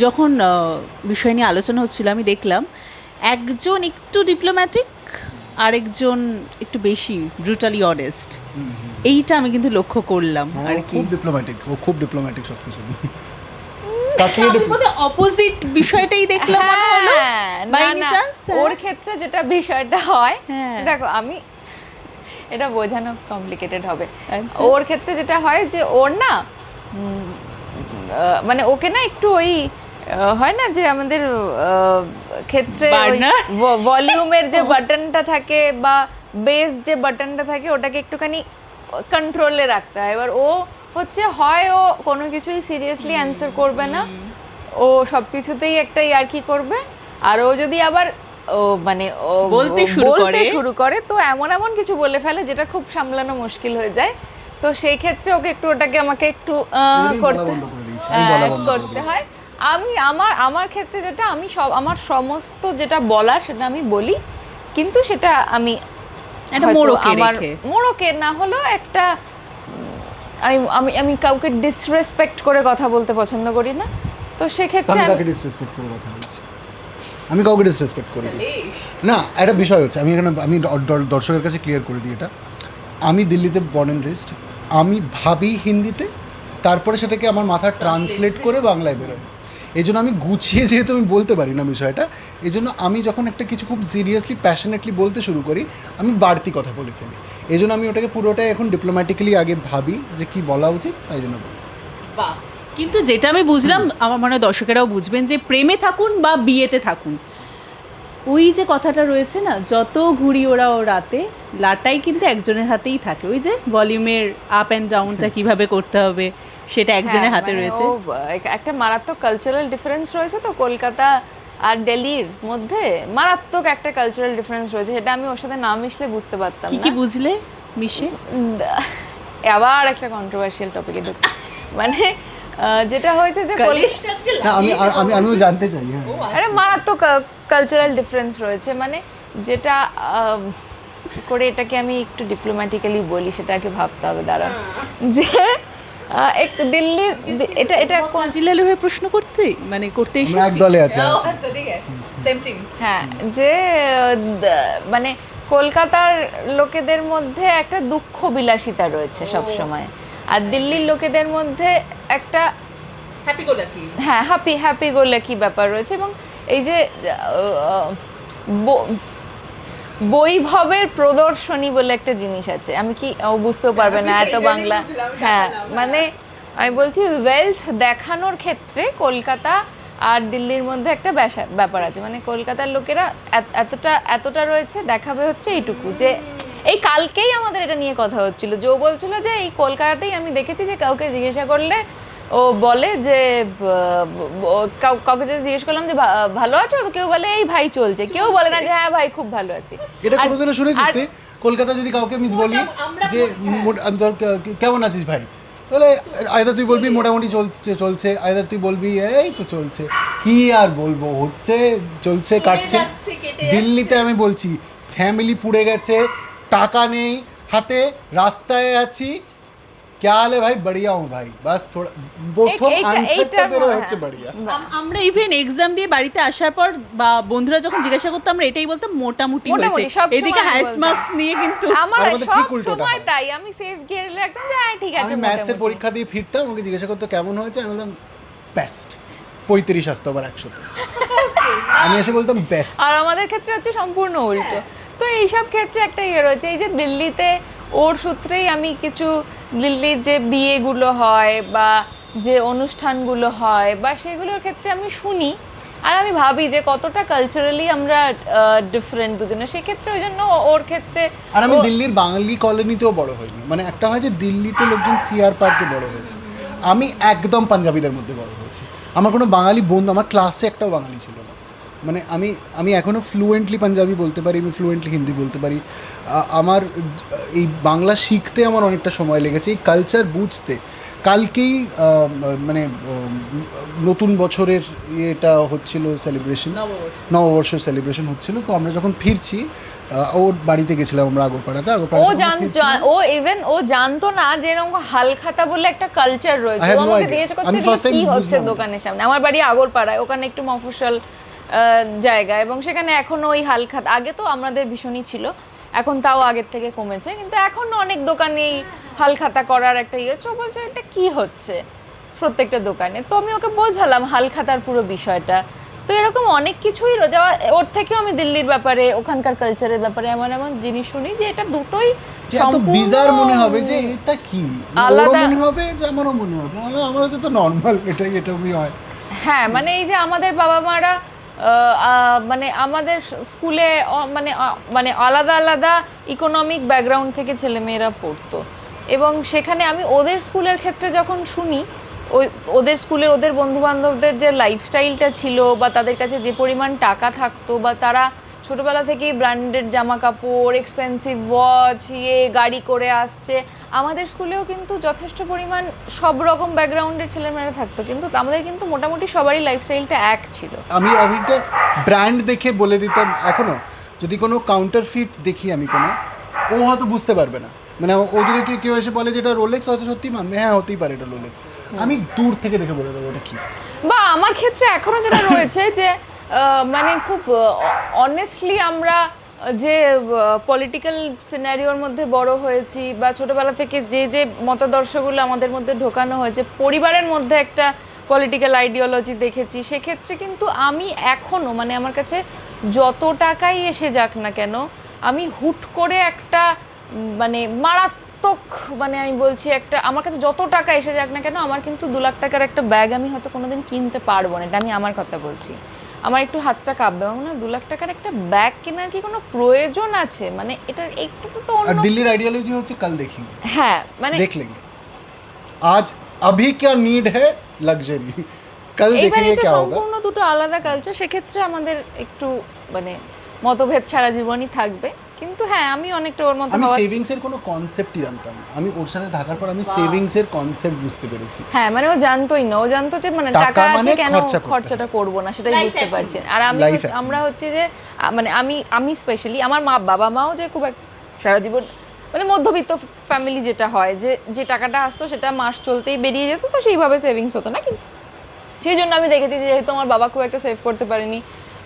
যখন বিষয় নিয়ে আলোচনা হচ্ছিল আমি দেখলাম একজন একটু ডিপ্লোম্যাটিক, আরেকজন একটু বেশি ব্রুটালি অনেস্ট। এইটা আমি কিন্তু লক্ষ্য করলাম আর কি। খুব ডিপ্লোম্যাটিক, ও খুব ডিপ্লোম্যাটিক সবকিছু। অপোজিট বিষয়টাই দেখলাম মনে হলো বাই এনি চান্স। ওর ক্ষেত্রে যেটা বিষয়টা হয়, দেখো আমি এটা বোঝানো কমপ্লিকেটেড হবে। ওর ক্ষেত্রে যেটা হয় যে ওর না মানে ওকে না একটু ওই হয় না যে আমাদের ক্ষেত্রে ভলিউমের যে বাটনটা থাকে বা বেস যে বাটনটা থাকে ওটাকে একটুখানি কন্ট্রোলে রাখতে হয়। এবার ও হচ্ছে হয় ও কোনো কিছুই সিরিয়াসলি অ্যান্সার করবে না, ও সব কিছুতেই একটা ইয়ার্কি করবে, আর ও যদি আবার ও মানে ও বলতে শুরু করে তো এমন এমন কিছু বলে ফেলে যেটা খুব সামলানো মুশকিল হয়ে যায়। তো সেই ক্ষেত্রে ওকে একটু ওটাকে আমাকে একটু করতে হয়। আমি আমার ক্ষেত্রে যেটা আমি আমার সমস্ত যেটা বলার সেটা আমি বলি, কিন্তু সেটা আমি মোড়কে না হলো একটা আমি আমি কাউকে ডিসরেসপেক্ট করে কথা বলতে পছন্দ করি না। তো সেক্ষেত্রে আমি কাউকে ডিসরেসপেক্ট করি না। একটা বিষয় হচ্ছে আমি দর্শকের কাছে ক্লিয়ার করে দিই, এটা আমি দিল্লিতে বর্ন অ্যান্ড রেজড, আমি ভাবি হিন্দিতে, তারপরে সেটাকে আমার মাথা ট্রান্সলেট করে বাংলায় বেরোয়। এই জন্য আমি গুছিয়ে যেহেতু আমি বলতে পারি না বিষয়টা, এই জন্য আমি যখন একটা কিছু খুব সিরিয়াসলি প্যাশনেটলি বলতে শুরু করি আমি বাড়তি কথা বলে ফেলি। এই জন্য আমি ওটাকে পুরোটাই এখন ডিপ্লোম্যাটিক্যালি আগে ভাবি যে কি বলা উচিত, তাই জন্য বলি। কিন্তু যেটা আমি বুঝলাম, আমার মনে হয় দর্শকেরাও বুঝবেন, যে প্রেমে থাকুন বা বিয়েতে থাকুন, ওই যে কথাটা রয়েছে না, যত ঘুড়ি ওড়াও রাতে লাটাই কিন্তু একজনের হাতেই থাকে। ওই যে ভলিউমের আপ অ্যান্ড ডাউনটা কিভাবে করতে হবে সেটা একজনের হাতে রয়েছে। একটা মারাত্মক কালচারাল ডিফারেন্স রয়েছে তো কলকাতা আর দিল্লির মধ্যে, মারাত্মক একটা কালচারাল ডিফারেন্স রয়েছে, সেটা আমি ওর সাথে না মিশলে বুঝতে পারতাম না। কি বুঝলে মিশে? আবার একটা কন্ট্রোভার্সিয়াল টপিকে ঢুকি। মানে যেটা হয়েছে যে আমিও জানতে চাই, আরে মারাত্মক কালচারাল ডিফারেন্স রয়েছে, মানে যেটা করে এটাকে আমি একটু ডিপ্লোম্যাটিক্যালি বলি, সেটাকে ভাবতে হবে দাঁড়া, যে এক দিল্লি এটা এটা কোন জেলার হয়ে প্রশ্ন করতে মানে করতে এসেছি এক দলে আছে। হ্যাঁ, যে মানে কলকাতার লোকেদের মধ্যে একটা দুঃখ বিলাসিতা রয়েছে সব সময়, আর দিল্লির লোকেদের মধ্যে একটা হ্যাপি গো লাকি ব্যাপার রয়েছে। এবং এই যে বৈভবের প্রদর্শনী বলে একটা জিনিস আছে, আমি কি বুঝতেও পারবে না এত বাংলা। হ্যাঁ, মানে আমি বলছি ওয়েলথ দেখানোর ক্ষেত্রে আর দিল্লির মধ্যে একটা ব্যাপার আছে, মানে কলকাতার লোকেরা এতটা রয়েছে, দেখাবে হচ্ছে এইটুকু। যে এই কালকেই আমাদের এটা নিয়ে কথা হচ্ছিল, যে ও বলছিল যে এই কলকাতাতেই আমি দেখেছি যে কাউকে জিজ্ঞাসা করলে ও বলে যে কাউকে যদি জিজ্ঞেস করলাম যে ভালো আছো, তো কেউ বলে এই ভাই চলছে, কেউ বলে না যে হ্যাঁ ভাই খুব ভালো আছি। এটা কোনোদিনও শুনেছিস কলকাতা যদি কাউকে আমি বলি যে কেমন আছিস ভাই, বলে আয়দা তুই বলবি মোটামুটি চলছে, আয়দা তুই বলবি এই তো চলছে, কি আর বলবো, হচ্ছে চলছে কাটছে। দিল্লিতে আমি বলছি ফ্যামিলি পুড়ে গেছে, টাকা নেই হাতে, রাস্তায় আছি, क्या हाल है भाई, बढ़िया हूँ भाई, बस थोड़ा প্রথম আনসারটা বের হচ্ছে बढ़िया। আমরা ইভেন এক্সাম দিয়ে বাড়িতে আসার পর বা বন্ধুরা যখন জিজ্ঞাসা করতো আমরা এটাই বলতাম মোটামুটি হয়েছে। এদিকে হাইস্ট মার্কস নিয়ে কিন্তু আমার ঠিক উল্টোটা হয়, তাই আমি সেফ গিয়ারে রাখতাম যে হ্যাঁ ঠিক আছে। আমি ম্যাথসের পরীক্ষা দিয়ে ফিরতাম, আমাকে জিজ্ঞাসা করতো কেমন হয়েছে, আমি বলতাম বেস্ট, 35 আসতো আবার 100 আমি এসে বলতাম বেস্ট। আর আমাদের ক্ষেত্রে হচ্ছে সম্পূর্ণ উল্টো। তো এইসব ক্ষেত্রে একটা ইয়ে রয়েছে, এই যে দিল্লিতে ওর সূত্রেই আমি কিছু দিল্লির যে বিয়েগুলো হয় বা যে অনুষ্ঠানগুলো হয় বা সেগুলোর ক্ষেত্রে আমি শুনি আর আমি ভাবি যে কতটা কালচারালি আমরা ডিফারেন্ট দুজনে, সেক্ষেত্রে ওই জন্য ওর ক্ষেত্রে। আর আমি দিল্লির বাঙালি কলোনিতেও বড় হইনি, মানে একটা হয় যে দিল্লিতে লোকজন সিআর পার্কে বড় হয়েছে, আমি একদম পাঞ্জাবিদের মধ্যে বড় হয়েছি। আমার কোনো বাঙালি বন্ধু, আমার ক্লাসে একটাও বাঙালি ছিল না। মানে আমি এখনও ফ্লুয়েন্টলি পাঞ্জাবি বলতে পারি, আমি ফ্লুয়েন্টলি হিন্দি বলতে পারি। আমার এই বাংলা শিখতে আমার অনেকটা সময় লেগেছে, এই কালচার বুঝতে। কালকেই মানে নতুন বছরের ইয়েটা হচ্ছিল, সেলিব্রেশন, নববর্ষের সেলিব্রেশন হচ্ছিল। তো আমরা যখন ফিরছি, ওর বাড়িতে গেছিলাম আমরা আগরপাড়াতে। ও ইভেন ও জানতো না যে এরকম হালখাতা বলে একটা কালচার রয়েছে। ও আমাকে জিজ্ঞেস করছে কি হচ্ছে দোকানের সামনে। আমার বাড়ি আগরপাড়ায়, ওখানে একটু মফস্বল জায়গা, এবং সেখানে এখনো ওই হালখাতা, আগে তো আমাদের ভীষণই ছিল, এখন তাও আগের থেকে কমেছে, কিন্তু এখনো অনেক দোকানেই হালখাতা করার একটা ইয়ে। ও বলছে এটা কি হচ্ছে প্রত্যেকটা দোকানে। তো আমি ওকে বোঝালাম হালখাতার পুরো বিষয়টা। তো এরকম অনেক কিছুই ওর থেকেও আমি দিল্লির ব্যাপারে, ওখানকার কালচারের ব্যাপারে এমন এমন জিনিস শুনি যে এটা দুটোই এত বিজার মনে হবে যে এটা কি আলাদা মনে হবে, যে আমারও মনে হবে আমার হচ্ছে তো নর্মাল, এটাই হয়। হ্যাঁ, মানে এই যে আমাদের বাবা মারা মানে আমাদের স্কুলে মানে আলাদা আলাদা ইকোনমিক ব্যাকগ্রাউন্ড থেকে ছেলেমেয়েরা পড়তো, এবং সেখানে আমি ওদের স্কুলের ক্ষেত্রে যখন শুনি, ওদের স্কুলের ওদের বন্ধুবান্ধবদের যে লাইফস্টাইলটা ছিল, বা তাদের কাছে যে পরিমাণ টাকা থাকতো, বা তারা ছোটোবেলা থেকেই ব্র্যান্ডেড জামা কাপড়, এক্সপেন্সিভ ওয়াচ, গাড়ি করে আসছে। আমাদের স্কুলেও কিন্তু যথেষ্ট পরিমাণ সব রকম ব্যাকগ্রাউন্ডের ছেলেমেয়েরা থাকতো, কিন্তু আমাদের কিন্তু মোটামুটি সবারই লাইফস্টাইলটা এক ছিল। আমি একটা ব্র্যান্ড দেখে বলে দিতাম, এখনো যদি কোনো কাউন্টারফিট দেখি আমি কোনো, ও হয়তো বুঝতে পারবে না। মানে ও যদি কেউ এসে বলে যে এটা রোলেক্স, হয়তো সত্যি মানবে, হ্যাঁ হতেই পারে এটা রোলেক্স, আমি দূর থেকে দেখে বলে দেবো ওটা কি। বা আমার ক্ষেত্রে এখনো যেটা রয়েছে যে মানে খুব অনেস্টলি আমরা যে পলিটিক্যাল সিনারিওর মধ্যে বড় হয়েছি, বা ছোটবেলা থেকে যে যে মতাদর্শগুলো আমাদের মধ্যে ঢোকানো হয়েছে, পরিবারের মধ্যে একটা পলিটিক্যাল আইডিওলজি দেখেছি, সেক্ষেত্রে কিন্তু আমি এখনও, মানে আমার কাছে যত টাকাই এসে যাক না কেন, আমি হুট করে একটা মানে মারাত্মক, মানে আমি বলছি একটা, আমার কাছে যত টাকা এসে যাক না কেন, আমার কিন্তু 2 লাখ টাকার একটা ব্যাগ আমি হয়তো কোনোদিন কিনতে পারবো না। এটা আমি আমার কথা বলছি, আমার একটু হাতটা কাঁপবে, আমার না 2 লাখ টাকার একটা ব্যাগ কেনার কি কোনো প্রয়োজন আছে? মানে এটা একটু তো আর দিল্লির আইডিওলজি হচ্ছে কাল দেखेंगे। হ্যাঁ, মানে देख लेंगे, आज अभी क्या नीड है लग्जरी, कल देखेंगे क्या होगा। সম্পূর্ণ দুটো আলাদা কালচার, সেক্ষেত্রে আমাদের একটু মানে মতভেদ সারা জীবনই থাকবে, কিন্তু হ্যাঁ আমি অনেকটা ওর মতো। আমি সেভিংস এর কোনো কনসেপ্টই জানতাম না, আমি ওর সাথে থাকার পর আমি সেভিংস এর কনসেপ্ট বুঝতে পেরেছি। হ্যাঁ, মানে ও জানতোই না, ও জানতো যে মানে টাকা আছে কেন খরচাটা করব না, সেটাই বুঝতে পারছি। আর আমরা হচ্ছে যে মানে আমি স্পেশালি আমার বাবা মাও যে খুব সারা জীবন মানে মধ্যবিত্ত ফ্যামিলি যেটা হয়, যে টাকাটা আসতো সেটা মাস চলতেই বেরিয়ে যেত, তো সেইভাবে সেভিংস হতো না। কিন্তু সেই জন্য আমি দেখেছি যে যেহেতু আমার বাবা খুব একটা সেভ করতে পারেনি,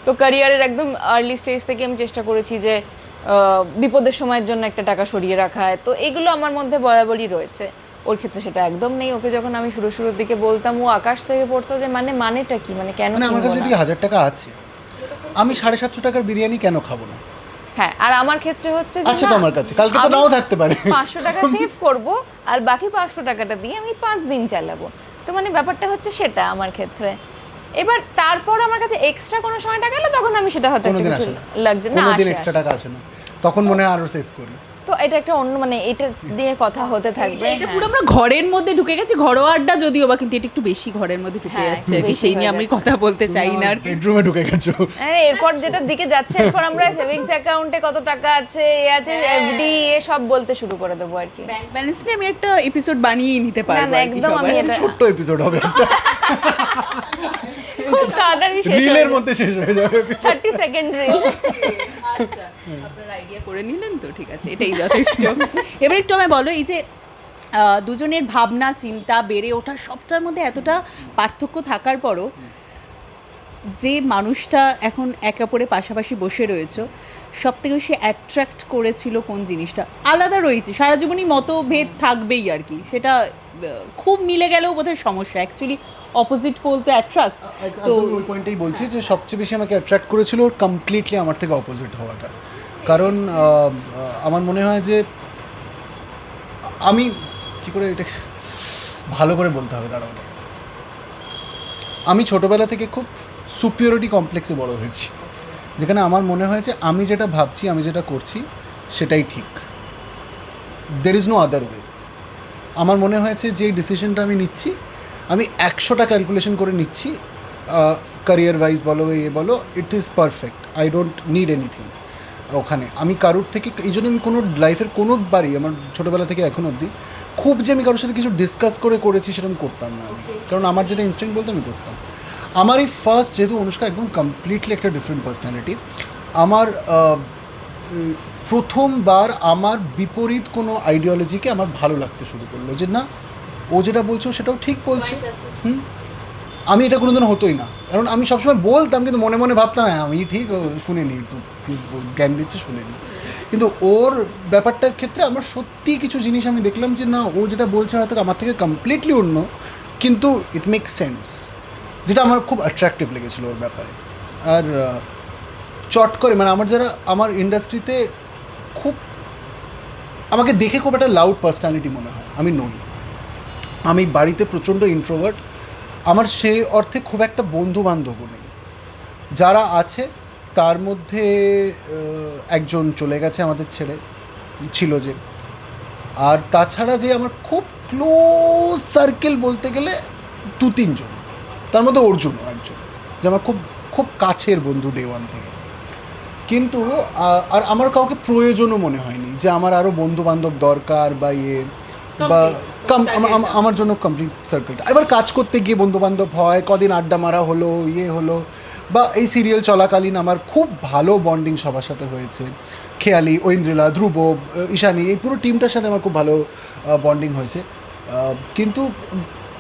তো ক্যারিয়ারের একদম আর্লি স্টেজ থেকে আমি চেষ্টা করেছি যে বিপদের সময়ের জন্য একটা টাকা সরিয়ে রাখা হয়। তো এগুলো আমার মধ্যে বরাবরই রয়েছে। ওর ক্ষেত্রে সেটা একদম নেই। ওকে যখন আমি শুরুর দিকে বলতাম, ও আকাশ থেকে পড়তো যে মানেটা কি, মানে কেন? আমার কাছে যদি 1000 টাকা আছে, আমি 750 টাকার বিরিয়ানি কেন খাবো না? হ্যাঁ, আর আমার ক্ষেত্রে হচ্ছে যে আছে তো আমার কাছে, কালকে তো নাও থাকতে পারে। 500 টাকা সেভ করব, আর বাকি 500 টাকাটা দিয়ে আমি 5 দিন চালাবো। তো মানে ব্যাপারটা হচ্ছে সেটা আমার ক্ষেত্রে। এবার তারপর আমার কাছে এক্সট্রা কোনো সময় টাকা এলো, তখন আমি সেটা হয়তো একটু কিছু লাগছে না, কোনোদিন এক্সট্রা টাকা আসে না, তখন মনে হয় আরো সেভ করি। তো এটা একটা অন্য, মানে এটা দিয়ে কথা হতে থাকবে। এটা পুরো আমরা ঘরের মধ্যে ঢুকে গেছি, ঘরোয়া আড্ডা যদিও বা, কিন্তু এটা একটু বেশি ঘরের মধ্যে ঢুকে যাচ্ছে, সেই নিয়ে আমি কথা বলতে চাই না। বেডরুমে ঢুকে গেছো। এরপর যেটার দিকে যাচ্ছে, এরপর আমরা সেভিংস অ্যাকাউন্টে কত টাকা আছে, এফডি, সব বলতে শুরু করে দেবো আর কি। ব্যাংক ব্যালেন্স নিয়ে আমি একটা এপিসোড বানিয়ে নিতে পারবো। না, একদম আমি এটা ছোট্ট এপিসোড হবে, খুব তাড়াতাড়ি রিলের মধ্যে শেষ হয়ে যাবে, 30 সেকেন্ড রিল। আচ্ছা, আপনারা আইডিয়া করে নিলেন তো, ঠিক আছে, এটাই যথেষ্ট। এবার একটু আমায় বলো, এই যে দুজনের ভাবনা চিন্তা বেড়ে ওঠা সবটার মধ্যে এতটা পার্থক্য থাকার পরও যে মানুষটা এখন একে অপরের পাশাপাশি বসে রয়েছে, সব থেকে বেশি অ্যাট্রাক্ট করেছিল কোন জিনিসটা? আলাদা রয়েছে, সারা জীবনই মতভেদ থাকবেই আর কি, সেটা খুব মিলে গেলেও বোধহয় সমস্যা। অ্যাকচুয়ালি অপোজিট পোল তো অ্যাট্রাক্টস। তো ওই পয়েন্টটাই বলছি যে সবচেয়ে বেশি আমাকে অ্যাট্রাক্ট করেছিল ওর কমপ্লিটলি আমার থেকে অপোজিট হওয়াটা। কারণ আমার মনে হয় যে আমি কী করে এটা ভালো করে বলতে হবে, দাঁড়াও। আমি ছোটোবেলা থেকে খুব সুপিরিয়রিটি কমপ্লেক্সে বড় হয়েছি, যেখানে আমার মনে হয়েছে আমি যেটা ভাবছি, আমি যেটা করছি সেটাই ঠিক, there is no other way. আমার মনে হয়েছে যে ডিসিশনটা আমি নিচ্ছি, আমি 100টা ক্যালকুলেশন করে নিচ্ছি, ক্যারিয়ার ওয়াইজ বলো বলো, it is perfect, I don't need anything ওখানে। আমি কারোর থেকে, এই জন্য আমি কোনো লাইফের কোনো বারই আমার ছোটোবেলা থেকে এখন অবধি খুব যে আমি কারোর সাথে কিছু ডিসকাস করেছি সেরকম করতাম না আমি, কারণ আমার যেটা ইনস্ট্যান্ট বলতো আমি করতাম। আমার এই ফার্স্ট, যেহেতু অনুষ্কা একদম কমপ্লিটলি একটা ডিফারেন্ট পার্সোনালিটি, আমার প্রথমবার আমার বিপরীত কোনো আইডিওলজিকে আমার ভালো লাগতে শুরু করলো, যে না ও যেটা বলছো সেটাও ঠিক বলছে। আমি এটা কোনোদিন হতোই না, কারণ আমি সবসময় বলতাম কিন্তু মনে মনে ভাবতাম হ্যাঁ আমি ঠিক, শুনিনি, একটু জ্ঞান দিচ্ছে শুনিনি। কিন্তু ওর ব্যাপারটার ক্ষেত্রে আমার সত্যি কিছু জিনিস আমি দেখলাম যে না, ও যেটা বলছে হয়তো আমার থেকে কমপ্লিটলি অন্য, কিন্তু ইট মেক সেন্স, যেটা আমার খুব অ্যাট্রাকটিভ লেগেছিলো ওর ব্যাপারে। আর চট করে মানে আমার যারা আমার ইন্ডাস্ট্রিতে খুব, আমাকে দেখে খুব একটা লাউড পার্সোনালিটি মনে হয়, আমি নই। আমি বাড়িতে প্রচণ্ড ইন্ট্রোভার্ট, আমার সেই অর্থে খুব একটা বন্ধু বান্ধবও নেই। যারা আছে তার মধ্যে একজন চলে গেছে আমাদের ছেড়ে, ছিল যে, আর তাছাড়া যে আমার খুব ক্লোজ সার্কেল বলতে গেলে 2-3 জন, তার মধ্যে অর্জুনও একজন, যে আমার খুব খুব কাছের বন্ধু ডে ওয়ান থেকে। কিন্তু আর আমার কাউকে প্রয়োজনও মনে হয়নি যে আমার আরও বন্ধু বান্ধব দরকার বা বা আমার জন্য কমপ্লিট সার্কেলটা। এবার কাজ করতে গিয়ে বন্ধুবান্ধব হয়, কদিন আড্ডা মারা হলো, হলো, বা এই সিরিয়াল চলাকালীন আমার খুব ভালো বন্ডিং সবার সাথে হয়েছে। খেয়ালি, ঐন্দ্রিলা, ধ্রুব, ঈশানী, এই পুরো টিমটার সাথে আমার খুব ভালো বন্ডিং হয়েছে। কিন্তু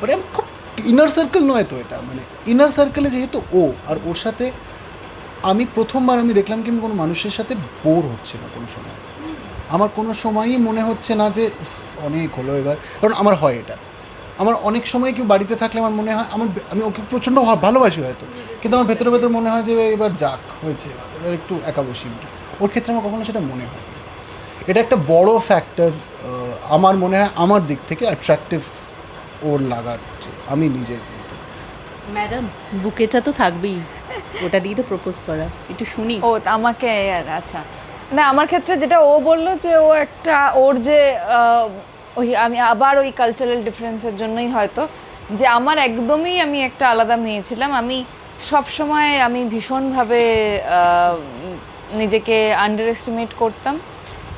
মানে খুব ইনার সার্কেল নয় তো এটা, মানে ইনার সার্কেলে যেহেতু ও, আর ওর সাথে আমি প্রথমবার আমি দেখলাম কি আমি কোনো মানুষের সাথে বোর হচ্ছে না কোনো সময়। আমার কোনো সময়ই মনে হচ্ছে না যে অনেক হলো এবার, কারণ আমার হয় এটা, আমার অনেক সময় কেউ বাড়িতে থাকলে আমার মনে হয় আমি ওকে প্রচণ্ড ভালোবাসি হয়তো, কিন্তু আমার ভেতরে ভেতরে মনে হয় যে এবার যাক হয়েছে, এবার একটু একা বসি। ওর ক্ষেত্রে আমার কখনো সেটা মনে হয়, এটা একটা বড় ফ্যাক্টর আমার মনে হয় আমার দিক থেকে অ্যাট্রাকটিভ ওর লাগার, যে আমি নিজে। ম্যাডাম বুকেটা তো থাকবেই, ওটা দিয়ে তো প্রপোজ করা, একটু শুনি। ও আমাকে, আচ্ছা না আমার ক্ষেত্রে যেটা ও বললো যে ও একটা ওর যে ওই আমি আবার ওই কালচারাল ডিফারেন্সের জন্যই হয়তো, যে আমার একদমই আমি একটা আলাদা মেয়ে ছিলাম। আমি সব সময় আমি ভীষণভাবে নিজেকে আন্ডার এস্টিমেট করতাম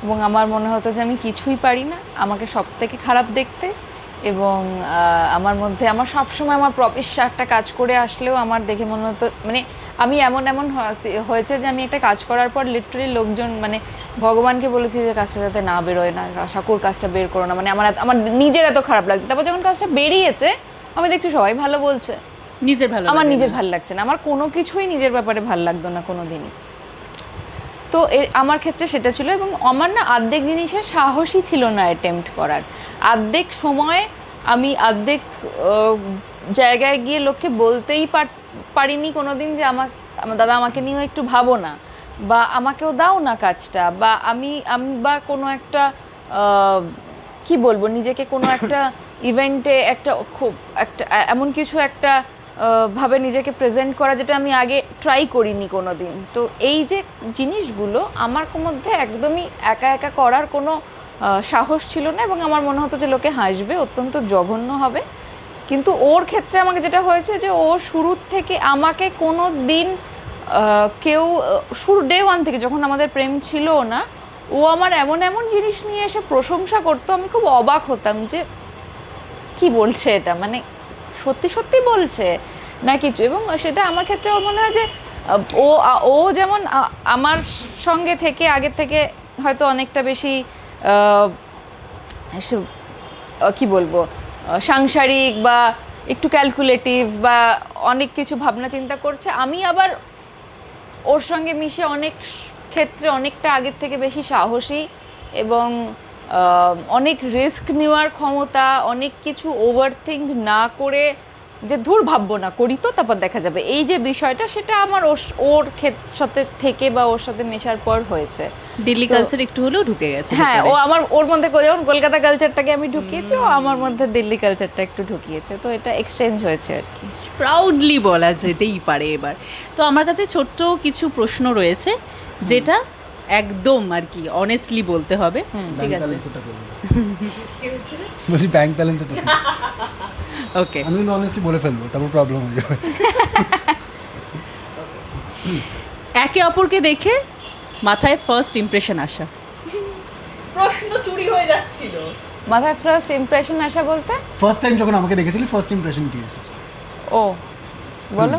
এবং আমার মনে হতো যে আমি কিছুই পারি না, আমাকে সব থেকে খারাপ দেখতে। এবং আমার মধ্যে আমার সবসময় আমার প্রফেশন একটা কাজ করে আসলেও আমার দেখে মনে হতো, মানে আমি এমন হয়েছে যে আমি একটা কাজ করার পর লিটারালি লোকজন মানে ভগবানকে বলেছি যে কাজটা যাতে না বেরোয় না, ঠাকুর কাজটা বের করো না, মানে আমার নিজের এত খারাপ লাগছে। তারপর যখন কাজটা বেরিয়েছে আমি দেখছি সবাই ভালো বলছে, আমার নিজের ভালো লাগছে না, আমার কোনো কিছুই নিজের ব্যাপারে ভালো লাগতো না কোনো দিনই। তো আমার ক্ষেত্রে সেটা ছিল, এবং আমার না অর্ধেক জিনিসের সাহসই ছিল না অ্যাটেম্প্ট করার। অর্ধেক সময় আমি অর্ধেক জায়গায় গিয়ে লোককে বলতেই পারিনি কোনো দিন যে আমার দাদা আমাকে নিয়েও একটু ভাবো না, বা আমাকেও দাও না কাজটা, বা আমি বা কোনো একটা কি বলবো নিজেকে কোনো একটা ইভেন্টে একটা খুব একটা এমন কিছু একটা ভাবে নিজেকে প্রেজেন্ট করা যেটা আমি আগে ট্রাই করিনি কোনো দিন। তো এই যে জিনিসগুলো আমার মধ্যে একদমই একা একা করার কোনো সাহস ছিল না, এবং আমার মনে হতো যে লোকে হাসবে, অত্যন্ত জঘন্য হবে। কিন্তু ওর ক্ষেত্রে আমাকে যেটা হয়েছে যে ও শুরুর থেকে আমাকে কোনো দিন কেউ শুরু ডে ওয়ান থেকে যখন আমাদের প্রেম ছিল না, ও আমার এমন এমন জিনিস নিয়ে এসে প্রশংসা করতো, আমি খুব অবাক হতাম যে কি বলছে এটা, মানে সত্যি সত্যি বলছে না কিছু। এবং সেটা আমার ক্ষেত্রে ওর মনে হয় যে ও যেমন আমার সঙ্গে থেকে আগের থেকে হয়তো অনেকটা বেশি কি বলবো সাংসারিক বা একটু ক্যালকুলেটিভ বা অনেক কিছু ভাবনা চিন্তা করছে, আমি আবার ওর সঙ্গে মিশে অনেক ক্ষেত্রে অনেকটা আগের থেকে বেশি সাহসী এবং অনেক রিস্ক নেওয়ার ক্ষমতা, অনেক কিছু ওভারথিঙ্ক না করে যে ধুর ভাববো না, করি তো তারপর দেখা যাবে, এই যে বিষয়টা সেটা আমার ওর সাথে থেকে বা ওর সাথে মেশার পর হয়েছে। দিল্লি কালচার একটু হলেও ঢুকে গেছে। হ্যাঁ, ও ওর মধ্যে যেমন কলকাতা কালচারটাকে আমি ঢুকিয়েছি, ও আমার মধ্যে দিল্লি কালচারটা একটু ঢুকিয়েছে, তো এটা এক্সচেঞ্জ হয়েছে আর কি। প্রাউডলি বলা যেতেই পারে। এবার তো আমার কাছে ছোট্ট কিছু প্রশ্ন রয়েছে যেটা একদম আর কি অনেস্টলি বলতে হবে, ঠিক আছে? বলছি ব্যাংক ব্যালেন্সের প্রশ্ন। ওকে, আমি কিন্তু অনেস্টলি বলে ফেলবো, তারপর প্রবলেম হয়ে যাবে। একে অপরকে দেখে মাথায় ফার্স্ট ইমপ্রেশন আসা। প্রশ্ন চুরি হয়ে যাচ্ছিল। মাথায় ফার্স্ট ইমপ্রেশন আসা বলতে ফার্স্ট টাইম যখন আমাকে দেখেছিলি ফার্স্ট ইমপ্রেশন কি এসেছে? ও বলো।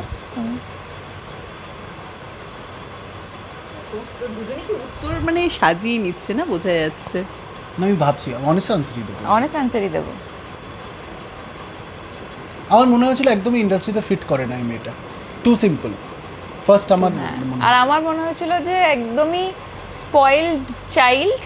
দুজনেই কি উত্তর মানে সাজিয়ে নিচ্ছে না, বোঝা যাচ্ছে। না, আমি ভাবছি অনেস্ট আনসারই দেবো। অনেস্ট অ্যানসারই দেবো। আমার মনে হয়েছিল একদমই ইন্ডাস্ট্রিতে ফিট করে না এই মেয়েটা, টু সিম্পল। ফার্স্ট আমার মনে আর আমার মনে হয়েছিল যে একদমই স্পয়েলড চাইল্ড,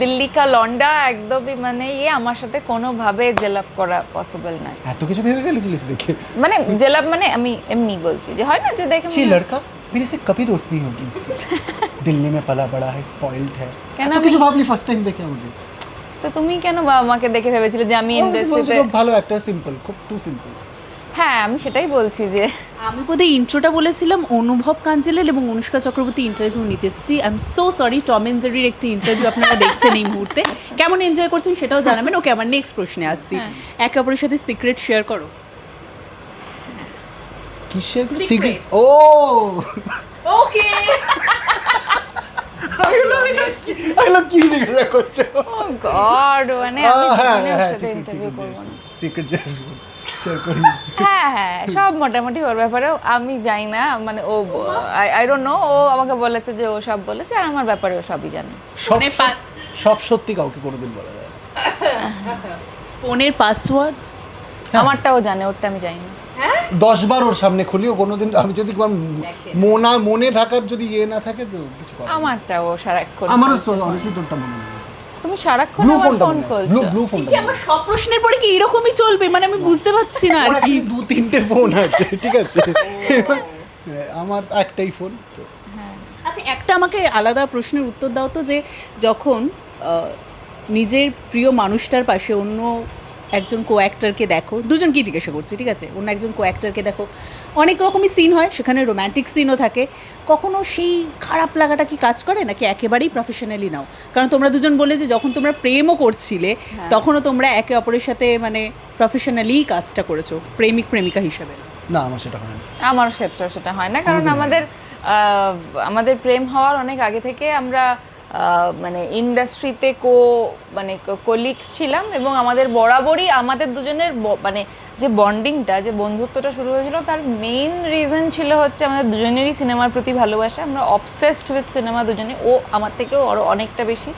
দিল্লি কা লন্ডা, একদমই মানে আমার সাথে কোনোভাবে জেলাপ করা পসিবল না। এত কিছু ভেবে ফেলেছিলিস দেখে? মানে জেলাপ মানে আমি এমনি বলছি যে হয় না যে দেখে ये लड़का मेरे से कभी दोस्त नहीं होगी इसकी, दिल्ली में पला बड़ा है, स्पॉइल्ड है। কেন এত কিছু ভাবলি ফার্স্ট টাইম দেখে আমাকে? তো তুমি কেন বাবা মাকে দেখে ভেবেছিলে যে আমি ইন্ডাস্ট্রিতে? খুব ভালো অ্যাক্টর, সিম্পল, খুব টু সিম্পল। হ্যাঁ, আমি সেটাই বলছি যে আমি বোধহয় ইন্ট্রোটা বলেছিলাম অনুভব কাঞ্জেলের এবং অনুষ্কা চক্রবর্তী ইন্টারভিউ নিতে এসেছি। I am so sorry, Tom and জেরির একটি ইন্টারভিউ আপনারা দেখছেন এই মুহূর্তে। কেমন এনজয় করছেন সেটাও জানাবেন। ওকে, আমার নেক্সট প্রশ্নে আসছি। একে অপরের সাথে সিক্রেট শেয়ার করো? কিসের সিক্রেট? ও ওকে, আইলো কি জিজ্ঞাসা করছো? ও গড, মানে আমি জীবনের সাথে ইন্টারভিউ করব না। সিক্রেট শেয়ার করি। হ্যাঁ হ্যাঁ, সব মোটামুটি ওর ব্যাপারেও আমি জানি না, মানে ও আই ডোন্ট নো, ও আমাকে বলেছে যে ও সব বলেছে, আর আমার ব্যাপারে ও সবই জানে। সব সত্যি কাউকে কোনোদিন বলা যায় না। ফোনের পাসওয়ার্ড আমারটাও জানে, ওরটা আমি জানি না। 10 বার ওর সামনে খুলিও কোনোদিন, আমি যদি মনে থাকার যদি ইয়ে না থাকে তো কিছু করার নেই। আমারটাও ও সারাক্ষণ আমারও বলছে। অনেস্টলি তোরটা মনে নেই। তুমি সারাক্ষণ ব্লু আমার ফোনটা ফোন করছো। ব্লু ফোনটা। কি আমার সব প্রশ্নের পরে কি এরকমই চলবে? মানে আমি বুঝতে পারছি না আর আমার কি। কি 2-3টে ফোন আছে, ঠিক আছে? আমার একটাই ফোন তো। আচ্ছা, একটা আমাকে আলাদা প্রশ্নের উত্তর দাও তো, যে যখন নিজের প্রিয় মানুষটার পাশে অন্য একজন কো অ্যাক্টরকে দেখো, দুজনকেই জিজ্ঞাসা করছি, ঠিক আছে, অন্য একজন কো অ্যাক্টরকে দেখো, অনেক রকমই সিন হয়, সেখানে রোম্যান্টিক সিনও থাকে, কখনো সেই খারাপ লাগাটা কি কাজ করে নাকি একেবারেই প্রফেশনালি নাও? কারণ তোমরা দুজন বলে যে যখন তোমরা প্রেমও করছিলে তখনও তোমরা একে অপরের সাথে মানে প্রফেশনালি কাজটা করেছো, প্রেমিক প্রেমিকা হিসেবে। না, আমার সেটা হয় না। আমার ক্ষেত্রেও সেটা হয় না, কারণ আমাদের প্রেম হওয়ার অনেক আগে থেকে আমরা মানে ইন্ডাস্ট্রিতে কোলিগস ছিলাম, এবং আমাদের বরাবরই আমাদের দুজনের মানে যে বন্ডিংটা, যে বন্ধুত্বটা শুরু হয়েছিল, তার মেইন রিজন ছিল হচ্ছে আমাদের দুজনেরই সিনেমার প্রতি ভালোবাসা। আমরা অবসেসড উইথ সিনেমা দুজনে, ও আমার থেকেও আরও অনেকটা বেশি।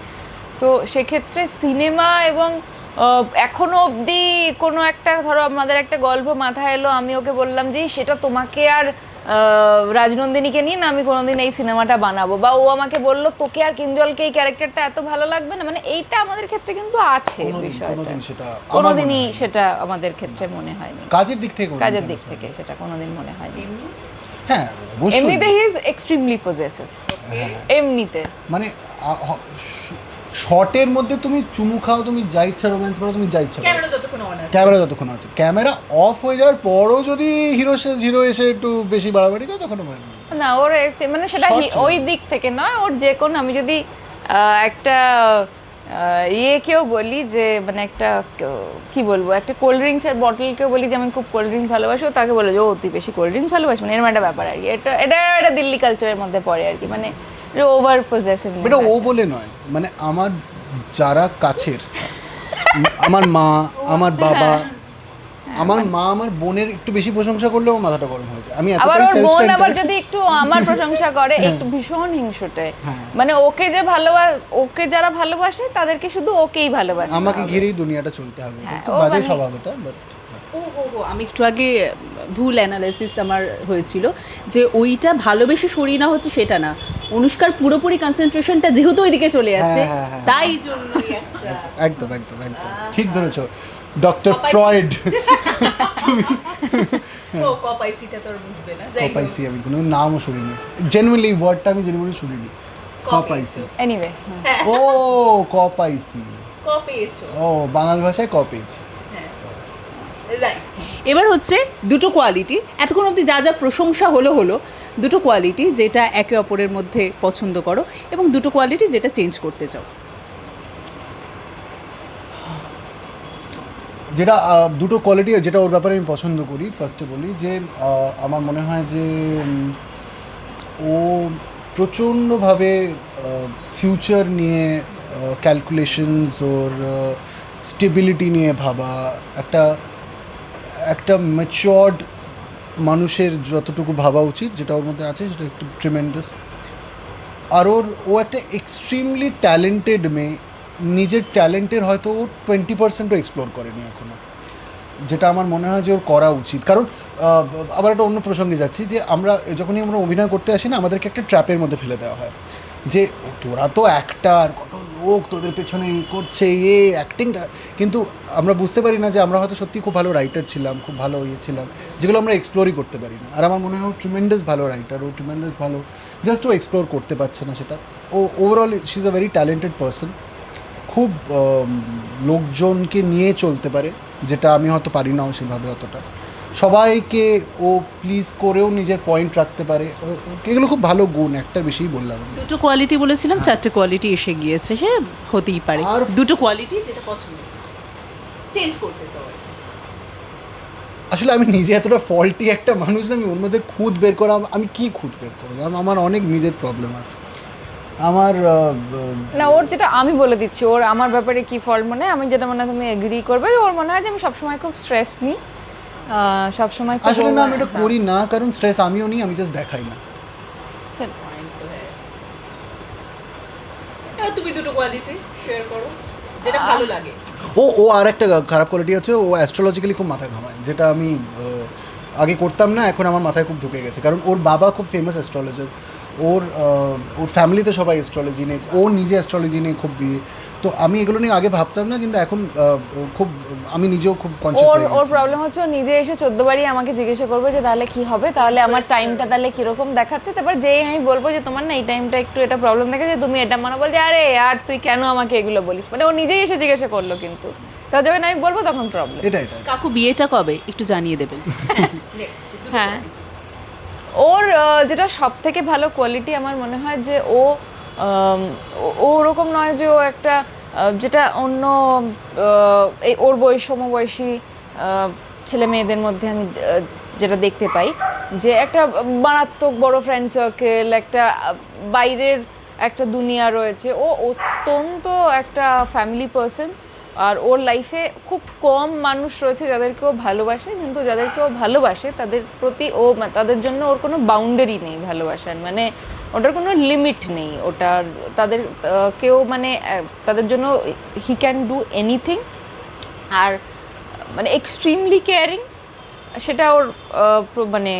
তো সেক্ষেত্রে সিনেমা এবং এখনো অবধি কোনো একটা, ধরো আমাদের একটা গল্প মাথায় এলো, আমি ওকে বললাম যে সেটা তোমাকে আর রাজনন্দিনীকে নিয়ে না আমি কোনোদিন এই সিনেমাটা বানাবো, বা ও আমাকে বললো তোকে আর কিঞ্জলকে এই ক্যারেক্টারটা এত ভালো লাগবে না, মানে এইটা আমাদের ক্ষেত্রে কিন্তু আছে বিষয়টা। কোনোদিনই সেটা আমাদের ক্ষেত্রে মনে হয়নি। কাজের দিক থেকে সেটা কোনোদিন মনে হয়নি। হ্যাঁ, অবশ্যই। এমনিতে হি ইজ এক্সট্রিমলি পজেসিভ, এমনিতে মানে শর্টের মধ্যে তুমি চুমু খাও, তুমি যা ইচ্ছা রোম্যান্স করো, তুমি যা ইচ্ছা ক্যামেরা যতক্ষণ আছে, ক্যামেরা অফ হয়ে যাওয়ার পরও যদি হিরো এসে একটু বেশি বাড়াবাড়ি করে তখন না, ওর মানে সেটা ওই দিক থেকে নয়, ওর যে কোনো, আমি যদি একটা কেউ বলি যে মানে একটা কি বলবো, একটা কোল্ড ড্রিঙ্কসের বটলকেও বলি যে আমি খুব কোল্ড ড্রিঙ্কস ভালোবাসি, ও তাকে বলে যে ও তুই বেশি কোল্ড ড্রিঙ্কস ভালোবাসি, মানে এরকম একটা ব্যাপার আর কি। এটা দিল্লি কালচারের মধ্যে পড়ে আর কি, মানে ওভার পজেসিভ। এটা ও বলে নয়, মানে আমার যারা কাছের, আমার মা, আমার বাবা, আমার মা আমার বোনের একটু বেশি প্রশংসা করলেও মাথাটা গরম হয়ে যায়। আমি আবার ওর বোন আবার যদি একটু আমার প্রশংসা করে একটু ভীষণ হিংসুটে, মানে ওকে যারা ভালোবাসে তাদেরকে শুধু ওকেই ভালোবাসে, আমাকে ঘিরেই দুনিয়াটা চলতে হবে। খুব বাজে স্বভাব এটা, বাট আমি একটু আগে ভুল অ্যানালাইসিস আমার হয়েছিল যে ওইটা ভালোবেসে সরিয়ে না হচ্ছে সেটা না, অনুষ্কার পুরোপুরি কনসেন্ট্রেশনটা যেহেতু ওইদিকে চলে যাচ্ছে তাই জন্যই একটা একদম ঠিক ধরেছো। Doctor Freud. ও কপাইসিটা তো আর বুঝবে না, যাই হোক। কপাইসি আমি কোনো নামও শুনিনি, জেনুইনলি ওয়ার্ডটা আমি জেনুইনলি শুনিনি। কপাইসি, এনিওয়ে ও কপাইসি, ক পেয়েছো। ও বাংলা ভাষায় ক পেয়েছি। রাইট, এবার হচ্ছে দুটো কোয়ালিটি, এতক্ষণ অবধি যা যা প্রশংসা হলো দুটো কোয়ালিটি যেটা একে অপরের মধ্যে পছন্দ করো, এবং দুটো কোয়ালিটি যেটা চেঞ্জ করতে চাও। যেটা দুটো কোয়ালিটি যেটা ওর ব্যাপারে আমি পছন্দ করি, ফার্স্টে বলি যে আমার মনে হয় যে ও প্রচণ্ডভাবে ফিউচার নিয়ে ক্যালকুলেশনস, ওর স্টেবিলিটি নিয়ে ভাবা, একটা ম্যাচিওর্ড মানুষের যতটুকু ভাবা উচিত যেটা ওর মধ্যে আছে সেটা একটু ট্রিমেন্ডাস। আর ও একটা এক্সট্রিমলি ট্যালেন্টেড মেয়ে, নিজের ট্যালেন্টের হয়তো ও 20%ও এক্সপ্লোর করেনি এখনও, যেটা আমার মনে হয় যে ওর করা উচিত। কারণ আবার একটা অন্য প্রসঙ্গে যাচ্ছি, যে যখনই আমরা অভিনয় করতে আসি না, আমাদেরকে একটা ট্র্যাপের মধ্যে ফেলে দেওয়া হয় যে তোরা তো অ্যাক্টার, কত লোক তোদের পেছনে করছে অ্যাক্টিংটা, কিন্তু আমরা বুঝতে পারি না যে আমরা হয়তো সত্যি খুব ভালো রাইটার ছিলাম, খুব ভালো ছিলাম, যেগুলো আমরা এক্সপ্লোরই করতে পারি না। আর আমার মনে হয় ও ট্রিমেন্ডাস ভালো রাইটার, ও ট্রিমেন্ডাস ভালো, জাস্ট ও এক্সপ্লোর করতে পারছে না সেটা। ও overall she is a very talented person, খুব লোকজনকে নিয়ে চলতে পারে, যেটা আমি হয়তো পারি নাও সেভাবে অতটা। সবাইকে ও প্লিজ করেও নিজের পয়েন্ট রাখতে পারে, এগুলো খুব ভালো গুণ, একটা বেশিই বললাম। দুটো কোয়ালিটি বলেছিলাম, চারটে কোয়ালিটি এসে গিয়েছে, সে হতেই পারে। আর দুটো কোয়ালিটি যেটা পছন্দ চেঞ্জ করতে চাও। আসলে আমি নিজে এতটা ফল্টি একটা মানুষ না, আমি অন্যদের খুঁত বের করা, আমি কি খুঁত বের করবো, আমার অনেক নিজের প্রবলেম আছে। আমার না, ওর যেটা আমি বলে দিচ্ছি, ওর আমার ব্যাপারে কি ফল্ট মনে হয়, আমি যেটা মনে হয় তুমি এগ্রি করবে, ওর মনে হয় যে আমি সবসময় খুব স্ট্রেস নিই, সবসময় আসলে না, আমি এটা করি না, কারণ স্ট্রেস আমিও নিই, আমি জাস্ট দেখাই না। তুমি দুটো কোয়ালিটি শেয়ার করো যেটা ভালো লাগে। ও আর একটা খারাপ কোয়ালিটি হচ্ছে, ও অ্যাস্ট্রোলজিক্যালি খুব মাথা ঘামায়, যেটা আমি আগে করতাম না, এখন আমার মাথায় খুব ঢুকে গেছে। কারণ ওর বাবা খুব ফেমাস অ্যাস্ট্রোলজার, ওর ফ্যামিলিতে সবাই অ্যাস্ট্রোলজি নিয়ে, ও নিজে অ্যাস্ট্রোলজি নিয়ে খুব বিয়ে, তো আমি এগুলো নিয়ে আগে ভাবতাম না, কিন্তু এখন খুব আমি নিজেও খুব কনসিয়াস হয়ে গেছি। ওর প্রবলেম হচ্ছে, ও নিজে এসে 14 বারই আমাকে জিজ্ঞাসা করবে যে তাহলে কি হবে, তাহলে আমার টাইমটা তাহলে কিরকম দেখাচ্ছে, তারপর যেই আমি বলবো যে তোমার না এই টাইমটা একটু এটা প্রবলেম দেখাচ্ছে, তুমি এটা মনে বল যে আরে আর তুই কেন আমাকে এগুলো বলিস, মানে ও নিজেই এসে জিজ্ঞাসা করলো, কিন্তু তা যখন আমি বলবো তখন প্রবলেম। এটা কাকু বিয়েটা কবে একটু জানিয়ে দেবেন। হ্যাঁ, ওর যেটা সব থেকে ভালো কোয়ালিটি আমার মনে হয় যে ও ওরকম নয় যে ও একটা যেটা অন্য এই ওর সমবয়সী ছেলে মেয়েদের মধ্যে আমি যেটা দেখতে পাই, যে একটা মারাত্মক বড় ফ্রেন্ড সার্কেল, একটা বাইরের একটা দুনিয়া রয়েছে, ও অত্যন্ত একটা ফ্যামিলি পার্সন। আর ওর লাইফে খুব কম মানুষ রয়েছে যাদেরকে ও ভালোবাসে, কিন্তু যাদেরকে ও ভালোবাসে তাদের প্রতি তাদের জন্য ওর কোনো বাউন্ডারি নেই ভালোবাসার, মানে ওটার কোনো লিমিট নেই, ওটার তাদের কেউ মানে তাদের জন্য হি ক্যান ডু এনিথিং। আর মানে এক্সট্রিমলি কেয়ারিং, সেটা ওর মানে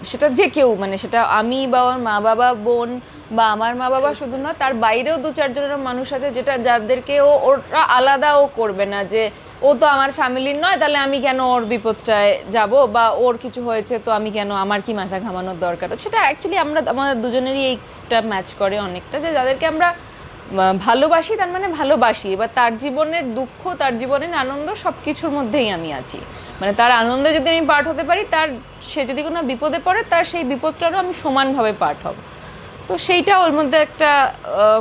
সেটা যে কেউ, মানে সেটা আমি বা ওর মা বাবা, বোন বা আমার মা বাবা শুধু না, তার বাইরেও 2-4 জনের মানুষ আছে যাদেরকে ওরা আলাদাও করবে না, যে ও তো আমার ফ্যামিলির নয়, তাহলে আমি কেন ওর বিপদটায় যাব, বা ওর কিছু হয়েছে তো আমি কেন, আমার কি মাথা ঘামানোর দরকার। সেটা অ্যাকচুয়ালি আমাদের দুজনেরই এইটা ম্যাচ করে অনেকটা, যে যাদেরকে আমরা ভালোবাসি তার মানে ভালোবাসি, এবার তার জীবনের দুঃখ, তার জীবনের আনন্দ সব কিছুর মধ্যেই আমি আছি, মানে তার আনন্দে যদি আমি পার্ট হতে পারি, সে যদি কোনো বিপদে পড়ে তার সেই বিপদটারও আমি সমানভাবে পার্ট হব। তো সেইটা ওর মধ্যে একটা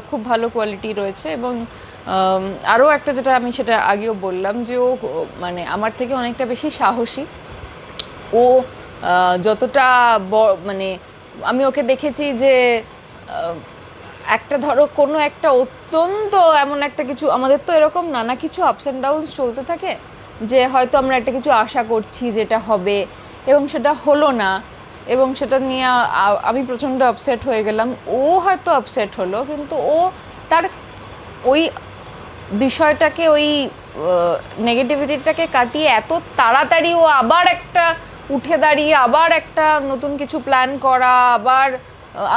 খুব ভালো কোয়ালিটি রয়েছে। এবং আরও একটা যেটা আমি সেটা আগেও বললাম, যে ও মানে আমার থেকে অনেকটা বেশি সাহসী। ও যতটা মানে আমি ওকে দেখেছি যে একটা ধরো কোনো একটা অত্যন্ত এমন একটা কিছু, আমাদের তো এরকম নানা কিছু আপস অ্যান্ড ডাউনস চলতে থাকে, যে হয়তো আমরা একটা কিছু আশা করছি যেটা হবে এবং সেটা হলো না, এবং সেটা নিয়ে আমি প্রচণ্ড আপসেট হয়ে গেলাম, ও হয়তো আপসেট হলো, কিন্তু ও তার ওই বিষয়টাকে, ওই নেগেটিভিটিটাকে কাটিয়ে এত তাড়াতাড়ি ও আবার একটা উঠে দাঁড়িয়ে আবার একটা নতুন কিছু প্ল্যান করা, আবার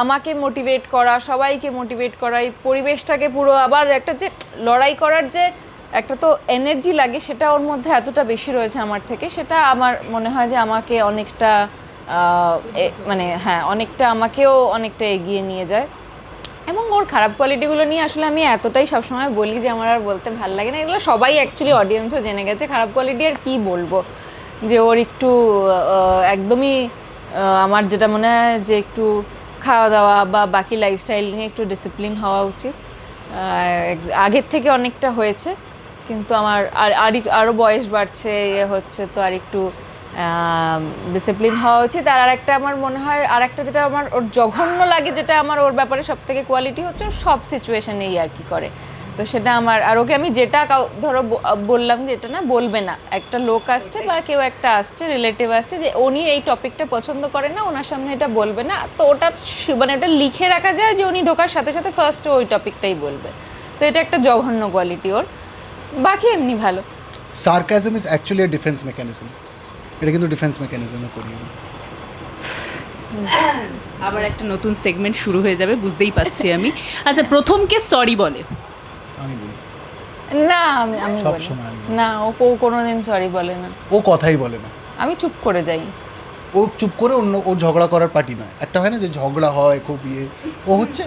আমাকে মোটিভেট করা, সবাইকে মোটিভেট করা, এই পরিবেশটাকে পুরো আবার একটা যে লড়াই করার যে একটা তো এনার্জি লাগে, সেটা ওর মধ্যে এতটা বেশি রয়েছে আমার থেকে, সেটা আমার মনে হয় যে আমাকে অনেকটা মানে হ্যাঁ অনেকটা আমাকেও অনেকটা এগিয়ে নিয়ে যায়। এবং ওর খারাপ কোয়ালিটিগুলো নিয়ে আসলে আমি এতটাই সবসময় বলি যে আমার আর বলতে ভালো লাগে না, এগুলো সবাই অ্যাকচুয়ালি অডিয়েন্সও জেনে গেছে। খারাপ কোয়ালিটি আর কী বলবো, যে ওর একটু একদমই আমার যেটা মনে হয় যে একটু খাওয়া দাওয়া বা বাকি লাইফস্টাইল নিয়ে একটু ডিসিপ্লিন হওয়া উচিত। আগের থেকে অনেকটা হয়েছে, কিন্তু আমার আরও বয়স বাড়ছে, হচ্ছে, তো আর একটু ডিসিপ্লিন হওয়া উচিত। আর একটা আমার মনে হয় আর একটা যেটা আমার ওর জঘন্য লাগে, যেটা আমার ওর ব্যাপারে সব থেকে কোয়ালিটি হচ্ছে ও সব সিচুয়েশনেই আর কি করে। তো সেটা আমার, আর ওকে আমি যেটা ধরো বললাম যে এটা না বলবে না, একটা লোক আসছে বা কেউ একটা আসছে রিলেটিভ আসছে যে উনি এই টপিকটা পছন্দ করে না, ওনার সামনে এটা বলবে না, তো ওটা মানে ওটা লিখে রাখা যায় যে উনি ঢোকার সাথে সাথে ফার্স্ট ওই টপিকটাই বলবে। তো এটা একটা জঘন্য কোয়ালিটি ওর, বাকি এমনি ভালো। Sarcasm is actually a defence mechanism, এটা কিন্তু ডিফেন্স মেকানিজমে করি না। আবার একটা নতুন সেগমেন্ট শুরু হয়ে যাবে বুঝতেই পাচ্ছি আমি। আচ্ছা, প্রথমকে সরি বলে? আমি বলি না, আমি সব বলি সময় আমি না, ও কোনোদিন সরি বলে না, ও কথাই বলে না, আমি চুপ করে যাই। ও চুপ করে অন্য, ও ঝগড়া করার পার্টি নয়। একটা হয় না যে ঝগড়া হয় খুব ও হচ্ছে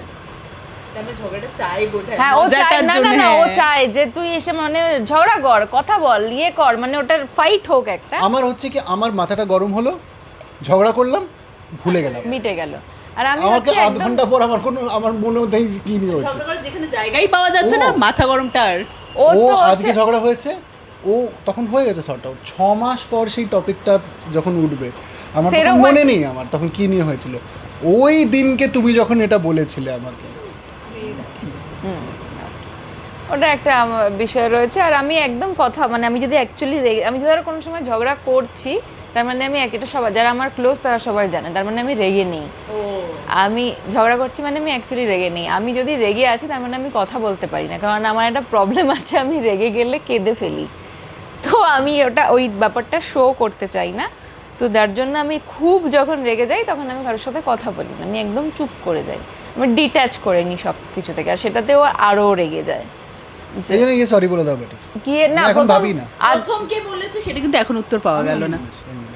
হ্যাঁ ও চায়, না না না, ও চায় যে তুই এসে মানে ঝগড়া কর, কথা বল, কর, মানে ওটার ফাইট হোক একটা। আমার হচ্ছে কি, আমার মাথাটা গরম হলো, ঝগড়া করলাম, ভুলে গেলাম, মিটে গেল। আর আমি আমাকে আধ ঘন্টা পর আমার মনে নেই কি নিয়ে হচ্ছে, যেখানে জায়গাই পাওয়া যাচ্ছে না, মাথা গরমটা। আর ও আজকে ঝগড়া হয়েছে, ও তখন হয়ে গেছে সর্ট আউট, 6 মাস পর সেই টপিকটা যখন উঠবে আমার তখন মনে নেই আমার তখন কি নিয়ে হয়েছিল, ওই দিনকে তুমি যখন এটা বলেছিলে আমাকে। ওটা একটা বিষয় রয়েছে। আর আমি একদম কথা মানে আমি যদি অ্যাকচুয়ালি আমি যদি কোনো সময় ঝগড়া করছি, তার মানে আমি এটা সবাই যারা আমার ক্লোজ তারা সবাই জানে, তার মানে আমি রেগে নেই। আমি ঝগড়া করছি মানে আমি অ্যাকচুয়ালি রেগে নেই। আমি যদি রেগে আছি তার মানে আমি কথা বলতে পারি না, কারণ আমার একটা প্রবলেম আছে, আমি রেগে গেলে কেঁদে ফেলি। তো আমি ওই ব্যাপারটা শো করতে চাই না। তো যার জন্য আমি খুব যখন রেগে যাই তখন আমি কারোর সাথে কথা বলি না, আমি একদম চুপ করে যাই, আমি ডিট্যাচ করে নিই সব কিছু থেকে। আর সেটাতেও আরও রেগে যায়। এইজন্য সরি বলে দাও বেটা, গিয়ে না এখন ভাবি না প্রথম কে বলেছে সেটা কিন্তু এখন উত্তর পাওয়া গেল না।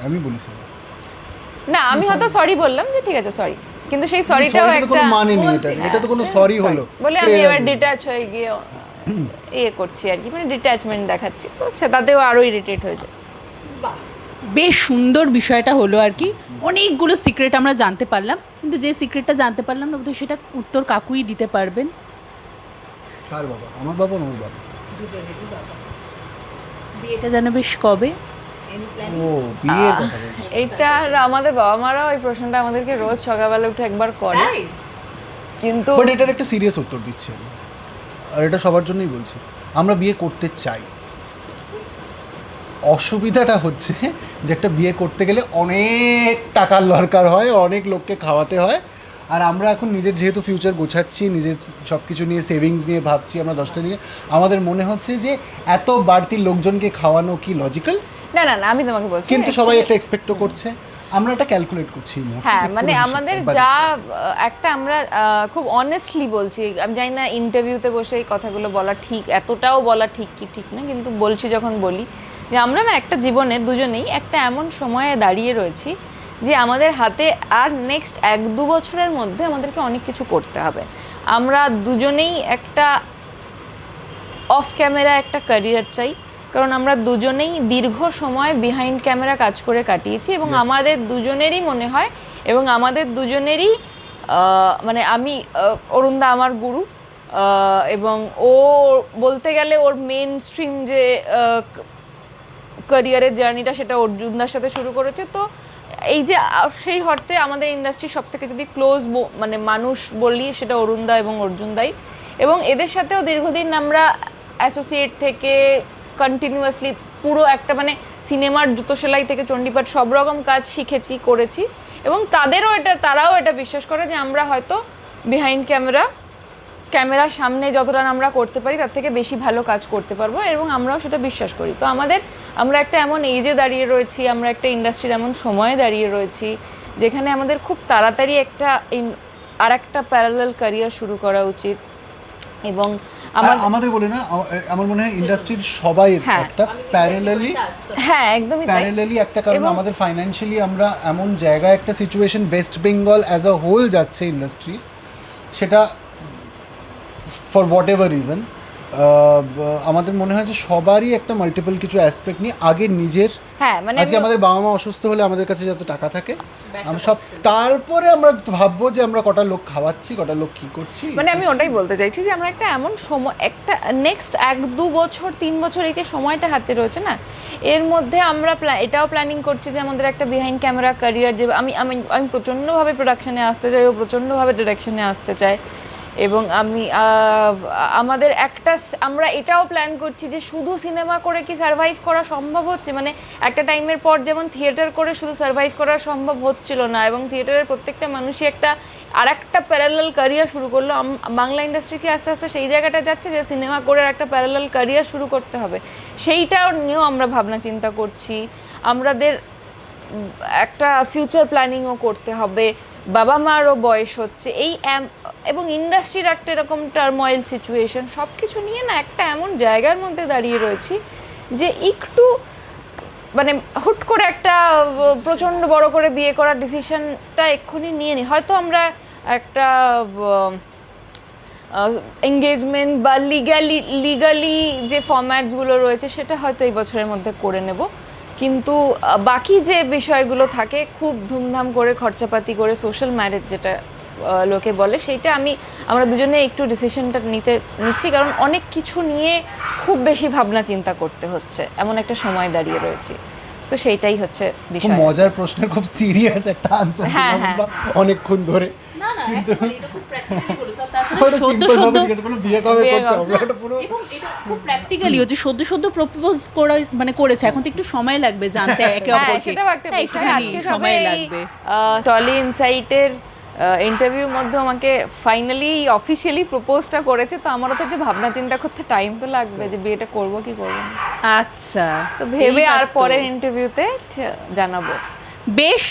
আমি বলেছি না, আমি হয়তো সরি বললাম যে ঠিক আছে সরি, কিন্তু সেই সরিটাও একটা মানে নেই, এটা তো কোনো সরি হলো বলে আমি এবার ডিট্যাচ হয়ে গিয়ে করছি আর কি, মানে ডিট্যাচমেন্ট দেখাচ্ছি, তো সেটাতেও আরো ইরিটেট হয়েছে। বেশ সুন্দর বিষয়টা হলো আর কি, অনেকগুলো সিক্রেট আমরা জানতে পারলাম, কিন্তু যে সিক্রেটটা জানতে পারলাম না বোধহয় সেটা উত্তর কাকুই দিতে পারবেন। কার বাবা? আমার বাবা না ওর বাবা? বিয়েটা যেন বেশ কবে? ও বিয়ের কথা বলছো? এটা আমাদের বাবা মারাও এই প্রশ্নটা আমাদেরকে রোজ সকালবেলা উঠে একবার করে, কিন্তু বাট এটার একটা সিরিয়াস উত্তর দিচ্ছি আমি, আর এটা সবার জন্যই বলছি, আমরা বিয়ে করতে চাই। অসুবিধাটা হচ্ছে যে একটা বিয়ে করতে গেলে অনেক টাকার দরকার হয়, অনেক লোককে খাওয়াতে হয়, আর আমরা এখন নিজের যেহেতু ফিউচার গোছাচ্ছি, নিজের সব কিছু নিয়ে সেভিংস নিয়ে ভাবছি, আমরা 10টা নিয়ে, আমাদের মনে হচ্ছে যে এত বাড়তি লোকজনকে খাওয়ানো কি লজিক্যাল? না না না, আমি তোমাকে বলছি, কিন্তু সবাই একটা এক্সপেক্টও করছে, আমরা এটা ক্যালকুলেট করছি। হ্যাঁ মানে আমাদের যা একটা, আমরা খুব অনেস্টলি বলছি, আমি জানি না ইন্টারভিউতে বসে এই কথাগুলো বলা ঠিক, এতটাও বলা ঠিক কি ঠিক না, কিন্তু বলছি যখন বলি যে আমরা না একটা জীবনে দুজনেই একটা এমন সময়ে দাঁড়িয়ে রয়েছি যে আমাদের হাতে আর নেক্সট 1-2 বছরের মধ্যে আমাদেরকে অনেক কিছু করতে হবে। আমরা দুজনেই একটা অফ ক্যামেরা একটা ক্যারিয়ার চাই, কারণ আমরা দুজনেই দীর্ঘ সময় বিহাইন্ড ক্যামেরা কাজ করে কাটিয়েছি, এবং আমাদের দুজনেরই মনে হয়, এবং আমাদের দুজনেরই মানে আমি অরুণদা আমার গুরু, এবং ও বলতে গেলে ওর মেন স্ট্রিম যে ক্যারিয়ারের জার্নিটা সেটা অর্জুনদার সাথে শুরু করেছে। তো এই যে সেই অর্থে আমাদের ইন্ডাস্ট্রির সব থেকে যদি ক্লোজ মানে মানুষ বলি সেটা অরুণদা এবং অর্জুনদাই, এবং এদের সাথেও দীর্ঘদিন আমরা অ্যাসোসিয়েট থেকে কন্টিনিউয়াসলি পুরো একটা মানে সিনেমার জুতো সেলাই থেকে চণ্ডীপাঠ সব রকম কাজ শিখেছি, করেছি, এবং তারাও এটা বিশ্বাস করে যে আমরা হয়তো বিহাইন্ড ক্যামেরার সামনে যতটা আমরা করতে পারি তার থেকে বেশি ভালো কাজ করতে পারবো, এবং আমরাও সেটা বিশ্বাস করি। তো আমরা একটা এমন এজে দাঁড়িয়ে রয়েছি, আমরা একটা ইন্ডাস্ট্রির এমন সময়ে দাঁড়িয়ে রয়েছি যেখানে আমাদের খুব তাড়াতাড়ি একটা প্যারালাল ক্যারিয়ার শুরু করা উচিত, এবং আমাদের বলে না, আমার মনে হয় ইন্ডাস্ট্রির সবাই একটা প্যারালালি একদমই একটা, কারণ আমাদের ফাইন্যান্সিয়ালি আমরা এমন জায়গায় একটা situation, West Bengal as a whole যাচ্ছে ইন্ডাস্ট্রি, সেটা ফর হোয়াট এভার রিজন আমাদের মনে হয় যে সবারই একটা মাল্টিপল কিছু অ্যাসপেক্ট নিয়ে আগে নিজের, আজকে আমাদের বাবা মা অসুস্থ হলে আমাদের কাছে যত টাকা থাকে আমরা সব, তারপরে আমরা ভাববো যে আমরা কটা লোক খাওয়াচ্ছি, কটা লোক কি করছি। আমি ওটাই বলতে চাইছি যে আমরা একটা এমন সময়, একটা নেক্সট 1-2 বছর 3 বছর এই যে সময়টা হাতে রয়েছে না, এর মধ্যে আমরা এটাও প্ল্যানিং করছি যে আমাদের একটা বিহাইন্ড ক্যামেরা ক্যারিয়ার, যে আমি প্রচণ্ডভাবে প্রোডাকশনে আসতে চাই, ও প্রচণ্ডভাবে ডিরেকশনে আসতে চাই, এবং আমাদের আমরা এটাও প্ল্যান করছি যে শুধু সিনেমা করে কি সার্ভাইভ করা সম্ভব হচ্ছে, মানে একটা টাইমের পর যেমন থিয়েটার করে শুধু সার্ভাইভ করা সম্ভব হচ্ছিল না, এবং থিয়েটারের প্রত্যেকটা মানুষই আর একটা প্যারালাল ক্যারিয়ার শুরু করলো। বাংলা ইন্ডাস্ট্রি কি আস্তে আস্তে সেই জায়গাটা যাচ্ছে যে সিনেমা করে একটা প্যারালাল ক্যারিয়ার শুরু করতে হবে, সেইটাও নিয়েও আমরা ভাবনা চিন্তা করছি। আমাদের একটা ফিউচার প্ল্যানিংও করতে হবে, বাবা মারও বয়স হচ্ছে, এবং ইন্ডাস্ট্রির একটা এরকম টার্ময়েল সিচুয়েশন, সব কিছু নিয়ে না একটা এমন জায়গার মধ্যে দাঁড়িয়ে রয়েছি যে একটু মানে হুট করে একটা প্রচণ্ড বড় করে বিয়ে করার ডিসিশনটা এক্ষুনি নিয়ে নিই। হয়তো আমরা একটা এঙ্গেজমেন্ট বা লিগালি যে ফরম্যাটসগুলো রয়েছে সেটা হয়তো এই বছরের মধ্যে করে নেব, কিন্তু বাকি যে বিষয়গুলো থাকে খুব ধুমধাম করে খরচাপাতি করে সোশ্যাল ম্যারেজ যেটা লোকে বলে, সেইটা আমরা দুজনে একটু ডিসিশনটা নিচ্ছি, কারণ অনেক কিছু নিয়ে খুব বেশি ভাবনা চিন্তা করতে হচ্ছে, এমন একটা সময় দাঁড়িয়ে রয়েছি। তো সেইটাই হচ্ছে বিষয়। খুব মজার প্রশ্নের খুব সিরিয়াস একটা আনসার দিলাম অনেকক্ষণ ধরে, কিন্তু সদ্য প্রপোজ করা মানে করেছে, এখন তো একটু সময় লাগবে জানতে একে অপরকে, সময় লাগবে। টলি ইনসাইটের ইন্টারভিউর মধ্যে আমাকে ফাইনালি অফিশিয়ালি প্রপোজটা করেছে, তো আমারও তো একটু ভাবনা চিন্তা করতে টাইম তো লাগবে যে বিয়েটা করবো কি করবো না। আচ্ছা, তো ভেবে আর পরের ইন্টারভিউতে জানাবো। বেশ,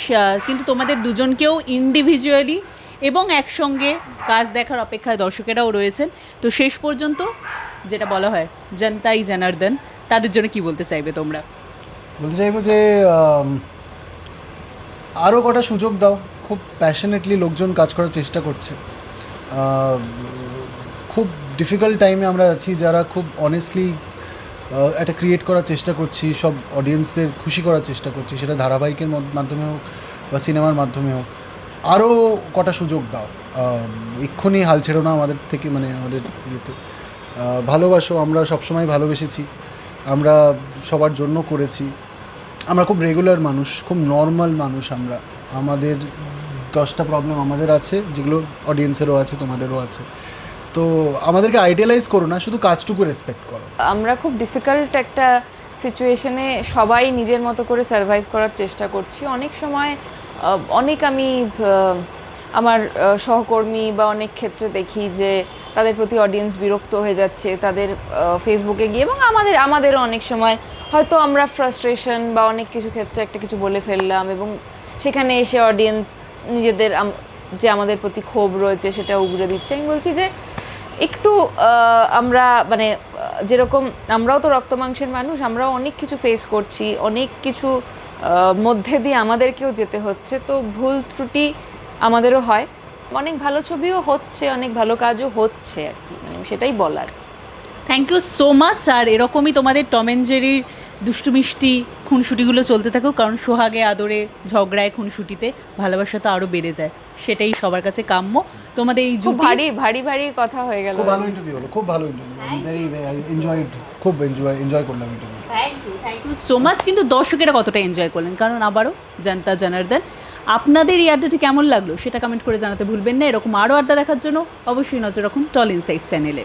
কিন্তু তোমাদের দুজনকেও ইন্ডিভিজুয়ালি এবং একসঙ্গে কাজ দেখার অপেক্ষায় দর্শকেরাও রয়েছেন। তো শেষ পর্যন্ত যেটা বলা হয় জনতাই জনার্দন, তাদের জন্য কি বলতে চাইবে তোমরা? বলতে চাইবো যে আরও কটা সুযোগ দাও। খুব প্যাশনেটলি লোকজন কাজ করার চেষ্টা করছে। খুব ডিফিকাল্ট টাইমে আমরা আছি, যারা খুব অনেস্টলি একটা ক্রিয়েট করার চেষ্টা করছি, সব অডিয়েন্সদের খুশি করার চেষ্টা করছি, সেটা ধারাবাহিকের মাধ্যমে হোক বা সিনেমার মাধ্যমে হোক। আরও কটা সুযোগ দাও, এক্ষুনি হাল ছেড়ো না আমাদের থেকে, মানে আমাদের ইয়েতে ভালোবাসো। আমরা সবসময় ভালোবেসেছি, আমরা সবার জন্য করেছি, আমরা খুব রেগুলার মানুষ, খুব নর্মাল মানুষ। আমাদের 10টা প্রবলেম আমাদের আছে, যেগুলো অডিয়েন্সেরও আছে, তোমাদেরও আছে। তো আমাদেরকে আইডিয়ালাইজ করো না, শুধু কাজটুকু রেসপেক্ট করো। আমরা খুব ডিফিকাল্ট একটা সিচুয়েশনে সবাই নিজের মতো করে সার্ভাইভ করার চেষ্টা করছি। অনেক সময় আমি আমার সহকর্মী বা অনেক ক্ষেত্রে দেখি যে তাদের প্রতি অডিয়েন্স বিরক্ত হয়ে যাচ্ছে তাদের ফেসবুকে গিয়ে, এবং আমাদেরও অনেক সময় হয়তো আমরা ফ্রাস্ট্রেশন বা অনেক কিছু ক্ষেত্রে একটা কিছু বলে ফেললাম, এবং সেখানে এসে অডিয়েন্স নিজেদের যে আমাদের প্রতি ক্ষোভ রয়েছে সেটা উগরে দিচ্ছে। আমি বলছি যে একটু আমরা মানে যেরকম আমরাও তো রক্ত মাংসের মানুষ, আমরাও অনেক কিছু ফেস করছি, অনেক কিছু মধ্যে দিয়ে আমাদেরকেও যেতে হচ্ছে, তো ভুল ত্রুটি আমাদেরও হয়। অনেক ভালো ছবিও হচ্ছে, অনেক ভালো কাজও হচ্ছে আর কি, মানে সেটাই বলার। Thank you so much. আর এরকমই তোমাদের টম অ্যান্ড জেরির দুষ্টু মিষ্টি খুনসুটিগুলো চলতে থাকুক, কারণ সোহাগে আদরে ঝগড়ায় খুনসুটিতে ভালোবাসা তো আরও বেড়ে যায়, সেটাই সবার কাছে কাম্য। তোমাদের এই খুব ভারী কথা হয়ে গেল। খুব ভালো ইন্টারভিউ হলো, খুব ভালো ইন্টারভিউ, খুব এনজয় করলাম interview. Thank you so much. কিন্তু দর্শকেরা কতটা এনজয় করলেন, কারণ আবারও জনতা জনার্দন, আপনাদের এই আড্ডাটি কেমন লাগলো সেটা কমেন্ট করে জানাতে ভুলবেন না। এরকম আরও আড্ডা দেখার জন্য অবশ্যই নজর রাখুন টল ইনসাইট চ্যানেলে।